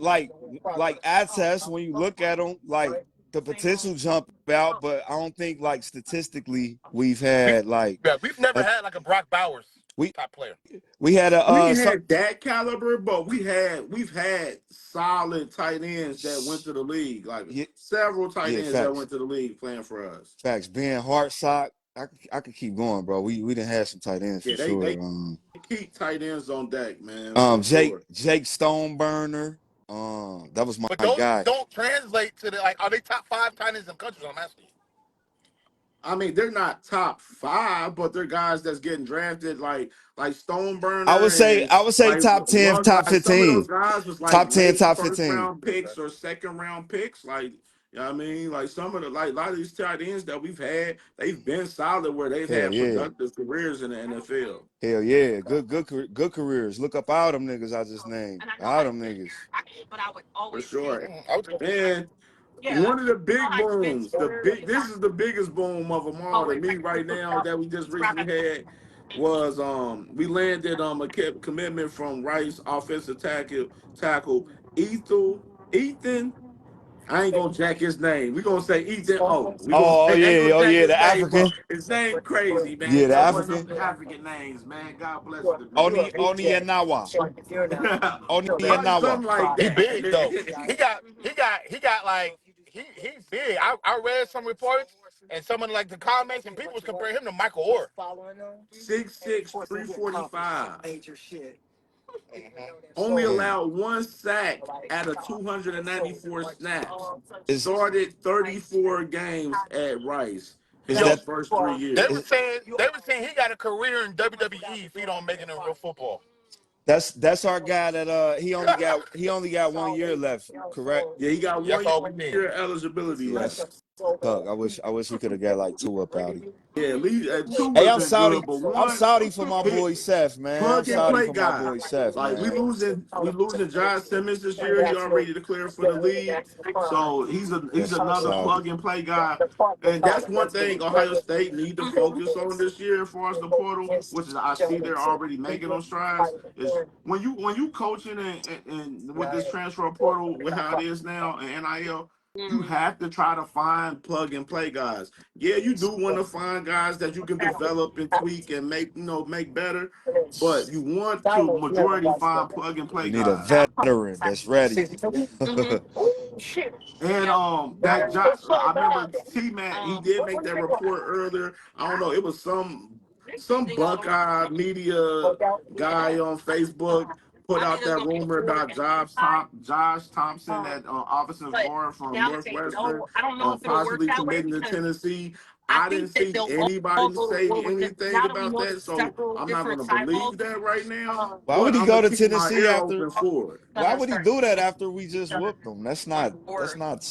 eye test when you look at them, like the potential jump out, but I don't think like statistically we've
We,
had like
yeah, we've never
a
had like a Brock Bowers
we
type player.
we had a
We had that caliber, but we've had solid tight ends that went to the league, like
yeah,
several tight
yeah,
ends that
facts.
went to the league playing for us.
Facts. Ben Hartsock. I could keep going, bro. We didn't have some tight ends for
Yeah, they
sure.
keep tight ends on deck, man, for sure.
Jake Stoneburner. That was my
But those
guy.
don't translate to the like. Are they top 5 tight ends in the country? I'm asking you.
I mean, they're not top 5, but they're guys that's getting drafted like
I would
Stoneburner
say
and
I would say
like
top 10, top
like some of those
15.
guys was like
Top 10,
late
top
first
15.
round picks or second round picks. Like, you know what I mean? Like some of the like a lot of these tight ends that we've had, they've been solid where they've
Hell
had
yeah.
productive careers in the NFL.
Hell yeah. Good careers. Look up all them niggas I just named. All them niggas.
For sure.
I was
And one of the big booms, this is the biggest boom of them all to me right now that we just recently had was we landed a commitment from Rice offensive tackle Ethan. I ain't gonna jack his name. We're gonna say Ethan O. We gonna
Oh,
say I ain't
yeah.
gonna
Oh
jack
yeah.
his
The
name
African.
up. His name crazy,
Yeah,
man.
the
Got one of them
African.
African names, man. God bless the
Oni
man.
and Nawa. Oni and
Probably
Nawa.
something like
he
that.
big though. He got like he's big. I read some reports and some of like the comments and people was comparing him to Michael Orr.
6'6", 345.
Mhm.
Only
Hey,
allowed one sack out of 294 snaps.
is
Started 34 games at Rice
is
in
Yo,
his
that
first 3
they
years.
were saying he got a career in WWE if he don't make it in real football.
that's our guy that he only got 1 year left, correct?
Yeah, he got
That's
1
all we need.
year eligibility
That's
left.
Tuck. I wish he could have got like 2 up out of him.
Yeah, at least 2 would
Hey,
have been good, but
I'm
one
Saudi for my
he
boy Seth, man. I'm
plug and
Saudi
play
for my
guy.
boy Seth,
Like
man.
we losing Josh Simmons this year. He already declared for the league, so he's
Yes,
another
Saudi.
plug and play guy. And that's one thing Ohio State need to focus on this year as far as the portal, which is I see they're already making those strides. Is when you coaching and with this transfer portal with how it is now and NIL. You have to try to find plug and play guys. Yeah, you do want to find guys that you can develop and tweak and make better, but you want to majority find plug and
You
play
need a
guys.
veteran that's ready.
And that job, I remember T Mac, he did make that report earlier. I don't know, it was some Buckeye media guy on Facebook put out that rumor about Josh Thompson, that offensive guard from Northwestern, possibly committing to Tennessee. I didn't see anybody say anything about that, so I'm not going to believe that right now.
Why would
But
he
I'm
go
gonna
to
keep my
Tennessee
ear
after?
open for it.
Why would he do that after we just whooped him? That's just not smart. It's not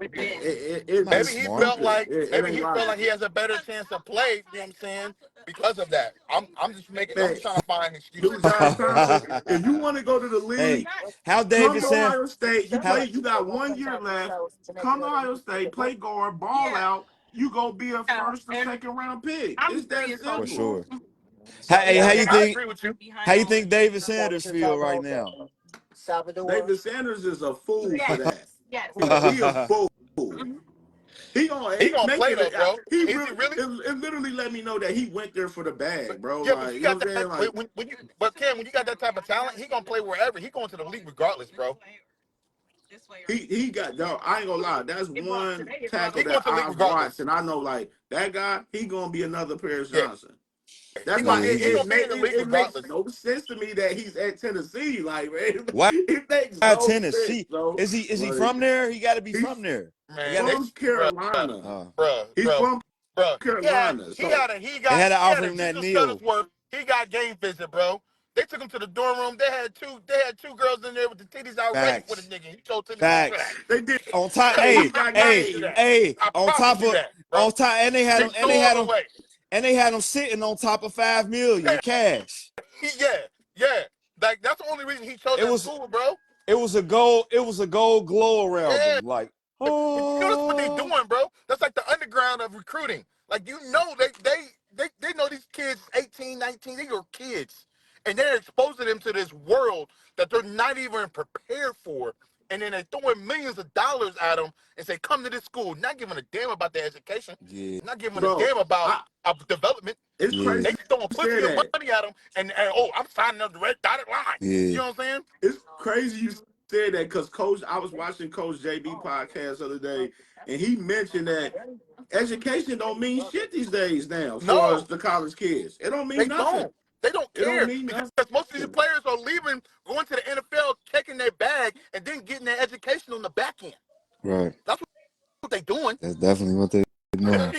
Maybe he
smart.
felt
stupid.
like
It
maybe
ain't
he felt
right.
like he has a better chance to play. You know what I'm saying? Because of that, I'm
Man,
just trying to find
do
excuses.
Josh Thompson. If you want to go to the
Hey,
league,
how
come to
Davidson?
Ohio State.
How
You got 1 year left. Come to Ohio State, play guard, ball out. You go be a first or second round pick. It's that
for
simple.
sure. Hey,
Yeah,
how you
I
think?
agree with you.
How you think David Sanders feel right now?
David Sanders is a fool for that. He a fool.
He
He
gonna play
making
though,
it.
bro.
He
Is he
really
really?
it literally let me know that he went there for the
But,
bag, bro.
yeah, but
Like
you
you know
got
what I'm saying?
that.
Like
But Ken, when you got that type of talent, he gonna play wherever. He going to the league regardless, bro.
he got dog. I ain't gonna lie. That's one tackle
He going
that
to the league
I've
regardless.
watched, and I know like that guy. He gonna be another Paris
Yeah,
Johnson. That's why
Yeah, he
he
just
gonna be in the league
it makes
regardless.
no sense to me that he's at Tennessee. Like man,
why
it makes no sense,
Tennessee?
bro.
Is he
Like
from there? He got to be
he's
from there. He
Man,
got to.
from
bruh,
Carolina.
Uh,
bruh,
He's
bruh,
from
bruh.
Carolina. So
they had to
He had
offer
a
him that
Jesus
Neil.
Shuttlesworth. He got game visit, bro. They took him to the dorm room. They had two girls in there with the titties out ready for the
Facts.
nigga. He told Tennessee to
Facts.
relax.
they did.
On top,
He
hey,
got
hey,
promise you
game.
that.
hey,
I
on
promise
top
you
of,
that, bro.
and they had him,
They threw him away.
and they had him sitting on top of 5 million cash.
Yeah. Like that's the only reason he chose
It
that
was,
school, bro.
it was a gold glow around
Yeah.
him. Like,
But you know that's what they
oh,
doing, bro. That's like the underground of recruiting. Like you know they know these kids 18, 19, these are kids. And they're exposing them to this world that they're not even prepared for. And then they're throwing millions of dollars at them and say, come to this school, not giving a damn about their education,
yeah,
not giving a
Bro,
damn about development.
it's
yeah,
crazy
They just throwing
you say
pussy and
that.
money at them and oh, I'm signing up the red dotted line.
yeah.
You know what I'm saying?
It's crazy you said that because I was watching Coach JB podcast the other day, and he mentioned that education don't mean shit these days now for us,
No,
the college kids. It don't
they
mean nothing.
don't. They don't
It don't
care
mean
because
nothing.
most of these players are leaving, going to the NFL, checking their bag, and then getting their education on the back end.
Right.
That's what they're doing.
That's definitely what they doing.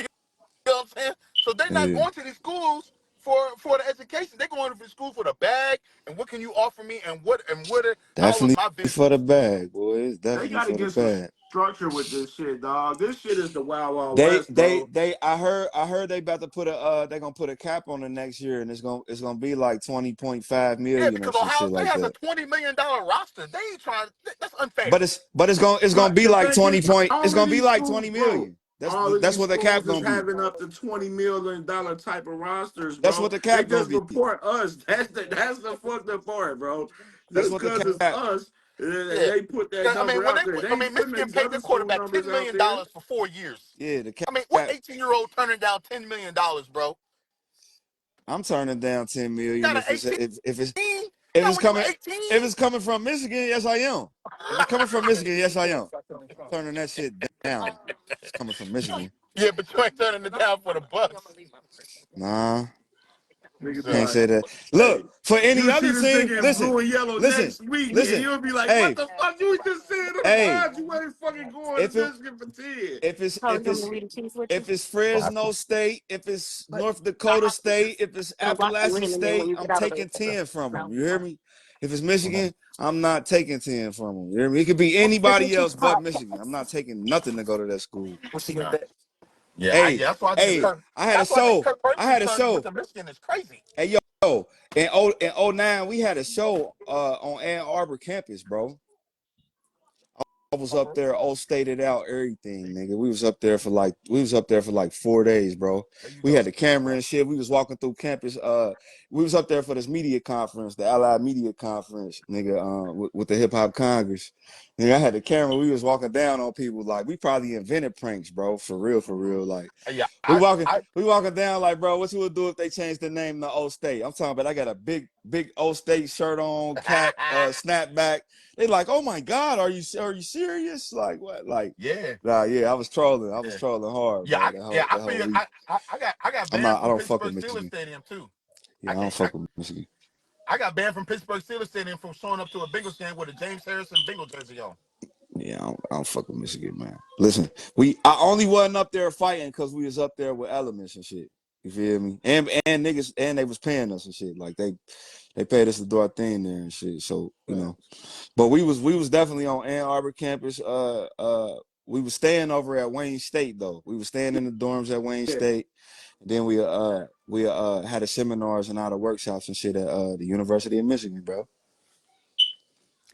offer me, and how was
Definitely
my vision?
for the bag, boys.
They
Definitely
got to
for the
get some
bag.
structure with this shit, dog. This shit is the Wild Wild West, bro.
I heard they about to put they're gonna put a cap on the next year, and it's gonna be like 20.5
Yeah,
million or
because
some
Ohio
shit
State
like
has a
that.
$20 million roster. They ain't trying. That's unfair.
But it's gonna
But
be
the
like
thing is,
20 point. It's
all of
gonna be
these
like
schools,
20
bro,
million.
all of
That's
these
what the cap
schools is
gonna be.
having up to $20 million type of rosters,
That's what
bro.
the
They
cap gonna
just
be.
report us. That's the fucked up part, bro.
That's
Just
what the
because it's
cap.
us,
Yeah.
they put that
Yeah, I mean,
number
when
out there. They ain't putting
Michigan
these
paid
other
their
school
quarterback
numbers
$10
out
million
there.
for 4 years.
Yeah, the
I mean, what
cap.
18-year-old turning down $10 million, bro?
I'm turning down 10
You
million
got an
if it's
18?
if
Not
it's
when you were
coming
18.
from Michigan. Yes, I am. If it's coming from Michigan, yes, I am. I'm turning that shit down. It's coming from Michigan.
Yeah, but you ain't turning it down for the Bucks.
Nah,
Nigga be
can't
So,
like,
say that.
hey,
Look, for any
you'll see
other
this
team,
nigga in
listen,
blue and yellow
listen,
next week, and
listen.
you'll be like, what
Hey,
the fuck you just said to the
hey,
vibes? You ain't fucking going to
if it
Michigan for 10.
if it's
Oh,
if
you want me to
it's
read the cheese with you?
if it's
what happened?
Fresno State, if it's
But
North
I
Dakota
have to
State, if it's
gonna lock you
Appalachian
in, and then when
State,
you
I'm
get out of
taking
the
10 from them.
no.
You hear me? If it's
Okay.
Michigan, I'm not taking 10 from them. You hear me? It could be
This is
anybody
cheese
else but
pot.
Michigan. I'm not taking nothing to go to that school.
We'll see you in a bit.
Yeah,
Hey,
that's why I think
hey,
Kirk.
I had a
That's why I think
show.
Kirk
I
Herbstreit
had a
turned with
show.
the Michigan is crazy.
Hey, yo, in '09, we had a show on Ann Arbor campus, bro. I was up there, all stated out everything, nigga. We was up there for like 4 days, bro.
There you
We had
go.
the camera and shit. We was walking through campus. We was up there for this media conference, the Allied Media Conference, nigga, with the Hip Hop Congress. Nigga, I had the camera. We was walking down on people like we probably invented pranks, bro. For real, for real. Like
Yeah,
we walking down like, bro, what you would do if they changed the name to Old State? I'm talking about I got a big Old State shirt on, cap, snapback. They like, oh my God, are you serious? Like what? Like,
yeah,
nah, yeah, I was trolling. I was
yeah,
trolling hard,
yeah.
bro.
I
That whole
figured
week.
I got banned
I
from
don't fuck
Pittsburgh
with
Steelers
Michigan.
Stadium too.
Yeah,
I
I don't
can't.
fuck with Michigan.
I got banned from Pittsburgh Steelers Stadium from showing up to a Bengals game with a James Harrison Bengal jersey on.
Yeah, I don't fuck with Michigan, man. Listen, I only wasn't up there fighting because we was up there with elements and shit. You feel me? And niggas, and they was paying us and shit. Like they paid us to do our thing there and shit. So, you know. But we was definitely on Ann Arbor campus. We was staying over at Wayne State though. We was staying in the dorms at Wayne
Yeah,
State. And then we had the seminars and all the workshops and shit at the University of Michigan, bro.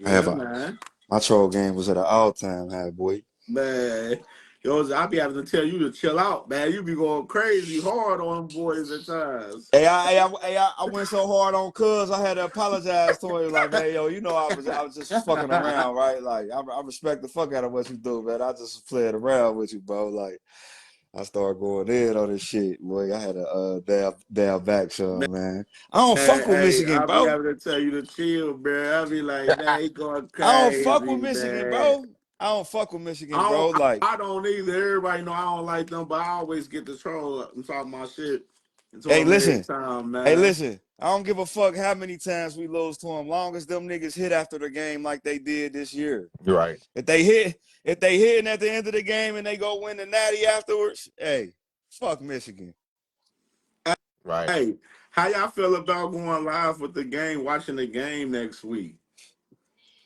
I have
yeah, man.
my troll game was at an all time high, boy.
Man, yo, I be having to tell you to chill out, man. You be going crazy hard on them boys at times.
I went so hard on Cuz I had to apologize to him. Like, hey, yo, you know I was just fucking around, right? Like, I respect the fuck out of what you do, man. I just played around with you, bro. Like, I started going in on this shit, boy. I had a dab back some, man. I don't fuck with
Hey,
Michigan,
I'll be
bro.
having to tell you to chill, bro. I'll be like, man, he going
I don't fuck with
crazy,
Michigan,
man.
bro. I don't fuck with Michigan,
I
bro.
don't,
Like,
I don't either. Everybody know I don't like them, but I always get the troll up and talk my shit to
hey,
them every
listen,
time,
hey,
man.
listen. I don't give a fuck how many times we lose to them. Long as them niggas hit after the game like they did this year.
You're right.
If they hitting at the end of the game and they go win the natty afterwards, hey, fuck Michigan.
Right.
Hey, how y'all feel about going live with the game, watching the game next week?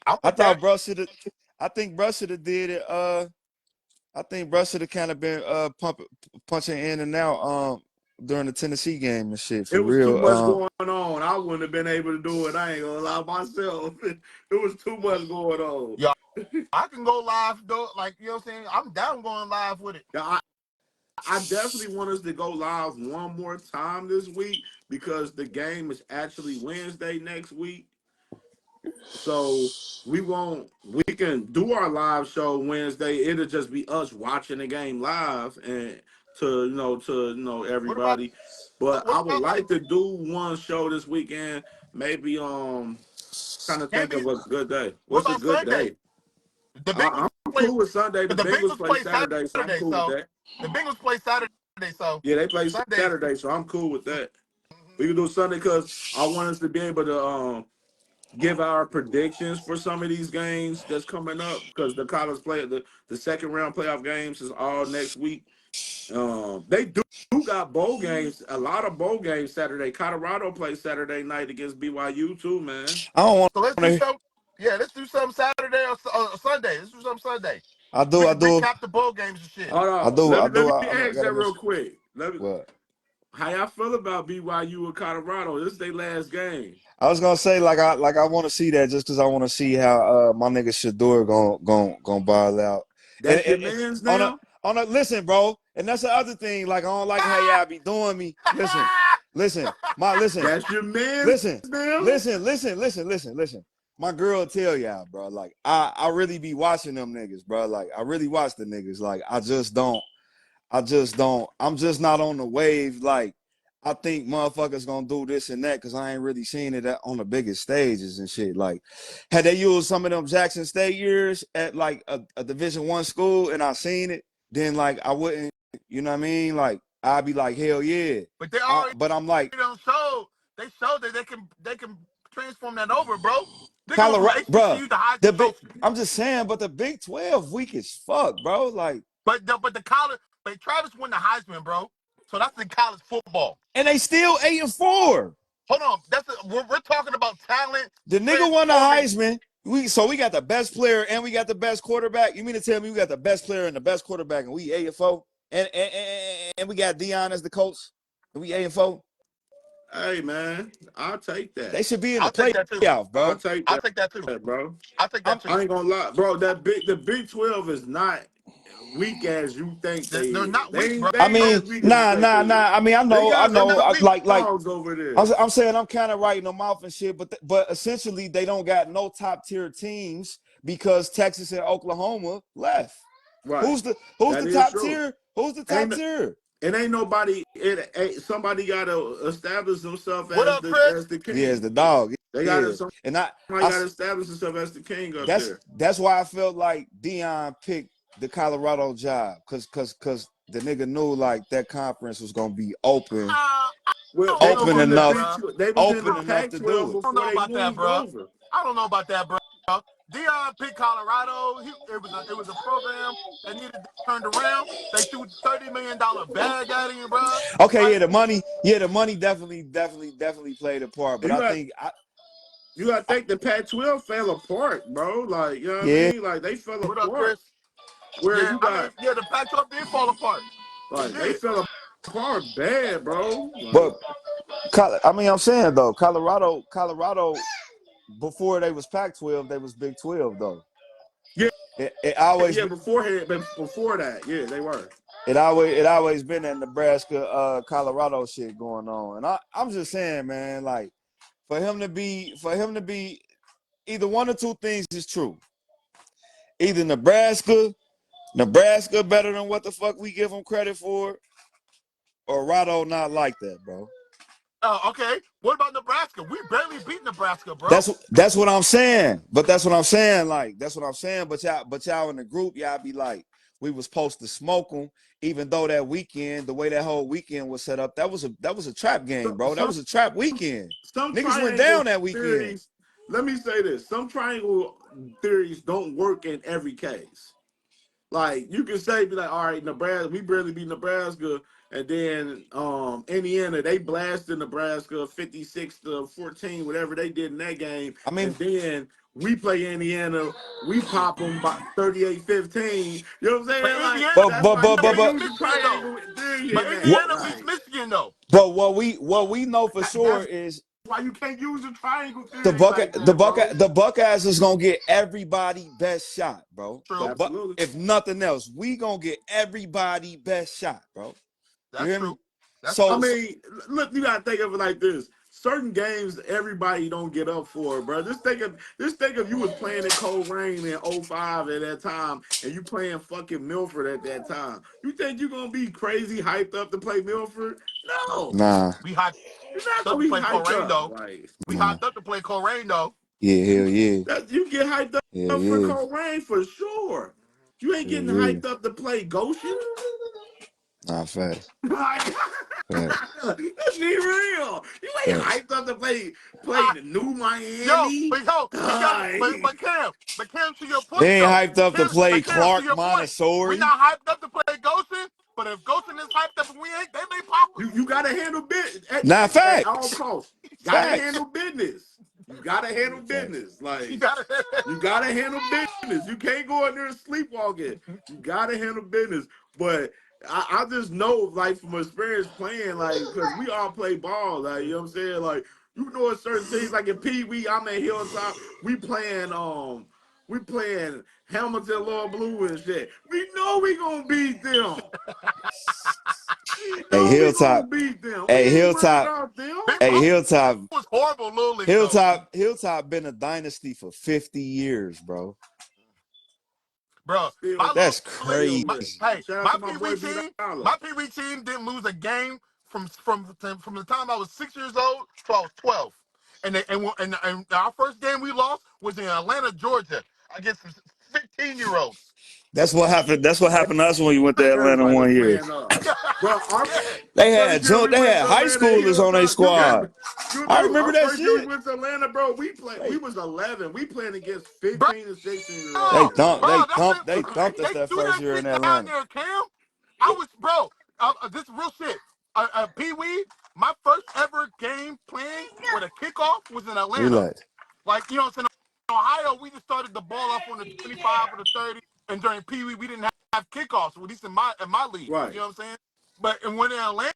I'm
I
with that.
thought bro should have. I think bro should have did it. I think bro should have kind of been punching in and out during the Tennessee game and shit
It
for
was too
real.
much going on. I wouldn't have been able to do it. I ain't gonna lie myself. It was too much going on.
Yo, I can go live though. Like you know what I'm saying. I'm down going live with it.
Yeah, I definitely want us to go live one more time this week because the game is actually Wednesday next week. So we can do our live show Wednesday. It'll just be us watching the game live and to
What about
everybody. But
what
I would
about like
like to do one show this weekend. Maybe trying to think
maybe
of a good day.
what
What's a
about
good
Sunday?
day?
The Bengals
I'm
play
cool with Sunday. The
the
Bengals
Bengals
play
play
Saturday, so I'm
Saturday,
cool with
so
that.
the Bengals play Saturday, so
Yeah, they play
Sunday.
Saturday, so I'm cool with that. We can
Mhm.
do Sunday because I want us to be able to give our predictions for some of these games that's coming up because the second round playoff games is all next week. They do got bowl games, a lot of bowl games Saturday. Colorado plays Saturday night against BYU too, man.
I don't want
So let's do
to.
some. Yeah, let's do some Saturday or Sunday. Let's do some Sunday.
I
We
do. I
can
do.
recap the bowl games and shit.
Hold
I
on,
do. I
let
do.
me
I
ask
gotta
that real
miss.
quick.
What?
How y'all feel about BYU and Colorado? This is their last game.
I was gonna say I want to see that just because I want to see how my nigga Shador gon' ball out.
That's your man's
On a
now.
listen, bro, and that's the other thing. Like I don't like how y'all be doing me. Listen, listen,
That's your man's
listen,
now.
listen. My girl tell y'all, bro. Like I really be watching them niggas, bro. Like I really watch the niggas. Like I just don't. I'm just not on the wave. Like, I think motherfuckers gonna do this and that because I ain't really seen it on the biggest stages and shit. Like, had they used some of them Jackson State years at like a Division I school and I seen it, then like I wouldn't, you know what I mean? Like, I'd be like, hell yeah.
But they already
But I'm like,
showed. They showed that they can transform that over, bro. They go from
Colorado, bruh.
HBCU to Heisman Trophy.
I'm just saying, but the Big 12 weak as fuck, bro. Like,
But the college, but Travis won the Heisman, bro. So that's in college football.
and they still 8-4.
Hold on, we're talking about talent.
The nigga won the Heisman. We got the best player and we got the best quarterback. You mean to tell me we got the best player and the best quarterback and we 8-4? And we got Deion as the coach and we 8-4?
Hey man, I'll take that.
They should be in the playoff, bro.
I'll take that
too,
bro.
I'll take that too.
I ain't gonna lie, bro. The Big 12 is not weak as you think
They're not weak, bro.
I mean, nah. I mean, I know. Like
over there.
I'm saying I'm kind of writing them off and shit, but essentially they don't got no top tier teams because Texas and Oklahoma left.
Right.
Who's the top tier? Who's the top tier?
It ain't nobody. Somebody got to establish themselves as the king.
Yeah, as the dog.
They got to.
And I
got to establish himself as the king up there.
That's why I felt like Deion picked the Colorado job, cause the nigga knew like that conference was gonna be open, open enough to do it.
I don't know about that, bro. I don't know about that, bro. Deion picked Colorado. It was a program that needed to be turned around. They threw $30 million bag at him, bro.
Okay, the money definitely played a part. But I think
you gotta think the Pac-12 fell apart, bro. Like, you know what I mean? Like they fell apart.
What up, Chris?
Where you got
the Pac-12 did fall apart.
Like they fell apart bad, bro. Like,
but I mean, I'm saying though, Colorado before they was Pac-12, they was Big 12 though.
Yeah,
it always
before that, yeah, they were.
It always been that Nebraska Colorado shit going on, and I'm just saying, man, like for him to be either one or two things is true. Either Nebraska better than what the fuck we give them credit for, or Rado not like that, bro.
Oh, okay. What about Nebraska? We barely beat Nebraska, bro.
That's what I'm saying. But that's what I'm saying. Like that's what I'm saying. But y'all in the group, y'all be like, we was supposed to smoke them, even though that weekend, the way that whole weekend was set up, that was a trap game, bro. That was a trap weekend. Niggas went down that weekend.
Theories, let me say this: some triangle theories don't work in every case. Like you can say, be like, all right, Nebraska, we barely beat Nebraska, and then Indiana, they blasted Nebraska 56-14, whatever they did in that game.
I mean,
and then we play Indiana, we pop them by 38-15. You know what I'm saying?
But Indiana beats Michigan though.
But what we know for sure is
why you can't use the triangle theory.
The Buckeyes is gonna get everybody best shot, bro.
Absolutely.
If nothing else, we gonna get everybody best shot, bro.
That's true.
I mean, look, you gotta think of it like this. Certain games everybody don't get up for, bro. Just think of you was playing in Cold Rain in 05 at that time, and you playing fucking Milford at that time. You think you gonna be crazy hyped up to play Milford? No.
Nah.
We hyped up to play Cold Rain though. We hyped up to play Cold Rain though.
Yeah, hell yeah.
You get hyped up for Cold Rain for sure. You ain't getting hyped up to play Goshen.
Nah, facts.
Let's be real. You ain't hyped up to play the new Miami.
But Cam, to your point,
they ain't hyped up to play Clark Montessori.
We not hyped up to play Goshen. But if Goshen is hyped up and we ain't, they may pop us.
You gotta handle business
Nah,
at all
facts.
costs. Gotta
Facts.
handle business. You gotta handle business.
You
Like
gotta.
you gotta handle business. You can't go in there and sleepwalking. You gotta handle business. But I just know, like from experience playing, like because we all play ball, like you know what I'm saying. Like you know, at certain teams, like in Pee Wee, I'm at Hilltop. We playing Hamilton Law Blue and shit. We know we gonna beat them. We
Hey,
know we gonna
Hilltop.
beat them. We
Hey,
ain't worried
Hilltop.
about them.
Big
Hey,
Ball
Hilltop.
was horrible, Little League though.
Hilltop been a dynasty for 50 years, bro.
Bro,
Still,
my
That's
Little League,
crazy.
hey,
shout out
my
to my
Pee
boy
Wee
B
team,
Dollar.
my Pee Wee team didn't lose a game from the time I was 6 years old till I was 12. And our first game we lost was in Atlanta, Georgia, against some 15-year-olds.
That's what happened. That's what happened to us when we went to Atlanta
Everybody was
one year.
playing bro. Our
They
first year we went
had
to
high
Atlanta
schoolers on their
Hilltop. You
Yeah,
squad.
remember? You
I
remember
remember
our
that
first year we
shit.
went to Atlanta, bro? We
They
was 11. We playing against
bro,
15 and 16 year olds, man.
that's it.
they thumped us
They
that
threw
first
that
year in
shit down
Atlanta.
there, Cam. I was, bro, this is real shit. Pee Wee, my first ever game playing with a kickoff was in Atlanta.
Relax.
Like, you know what I'm saying? In Ohio, we just started the ball off on the 25 or the 30. And during Pee Wee, we didn't have kickoffs, at least in my league.
Right.
You know what I'm saying? But and when in Atlanta,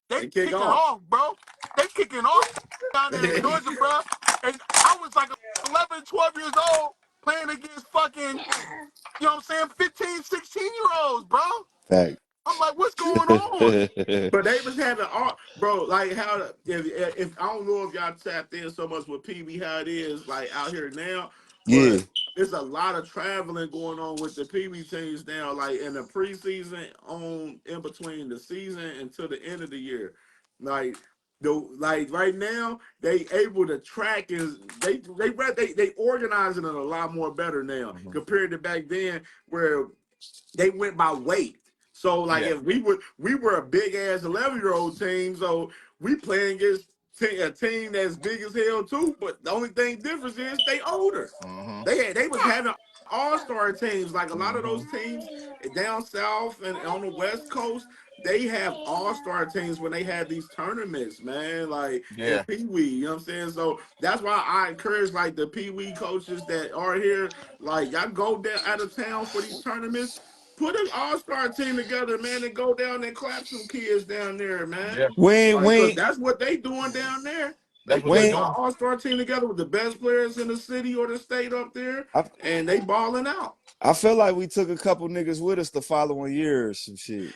they
They kick
kicking
off.
off, bro. They kicking off down there in Georgia, bro. And I was like 11, 12 years old playing against fucking, you know what I'm saying, 15, 16-year-olds, bro.
Fact.
I'm like, what's going on?
But they was having art, bro. Like how if I don't know if y'all tapped in so much with PB how it is like out here now,
Yeah.
but there's a lot of traveling going on with the PB teams now. Like in the preseason, on in between the season until the end of the year, like. Like right now, they able to track is they organizing it a lot more better now compared to back then where they went by weight. So like
Yeah.
if we were a big ass 11-year-old team, so we playing against a team that's big as hell too. But the only thing difference is they older.
Mm-hmm.
They was having all-star teams like a lot of
Mm-hmm.
those teams down south and on the West Coast. They have all-star teams when they have these tournaments, man. Like in
Yeah.
Pee Wee, you know what I'm saying? So that's why I encourage like the Pee Wee coaches that are here, like y'all go down out of town for these tournaments. Put an all-star team together, man, and go down and clap some kids down there, man.
Yeah.
Like, cause
We
that's what they doing down there. They
That's what
we
they
putting an
doing.
all-star team together with the best players in the city or the state up there,
I,
and they balling out.
I feel like we took a couple niggas with us the following year or some shit.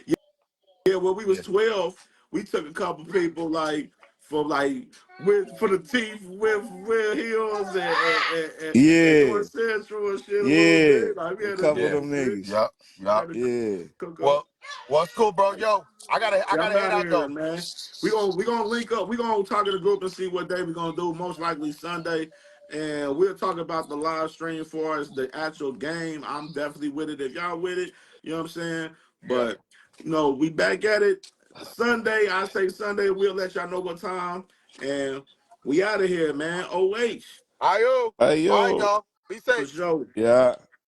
Yeah, when we was
Yeah.
12, we took a couple people like for the teeth with Will Hills and
Yeah.
North Central and shit a little
Yeah.
bit. Like we
A
had to
couple of
Yeah.
do
them
shit.
niggas.
Yup.
We
Yup.
had to
Yeah.
cook up.
Well, it's cool, bro. Yo, I gotta
Y'all
head
out
out
here,
though.
man. We gonna link up. We gonna talk in the group and see what day we gonna do. Most likely Sunday, and we'll talk about the live stream for us, the actual game. I'm definitely with it. If y'all with it, you know what I'm saying.
Yeah.
But we back at it Sunday. I say Sunday. We'll let y'all know what time, and we out of here, man. OH
Ayo.
Hey
All right,
yo.
y'all. Be
for
safe.
sure.
Yeah.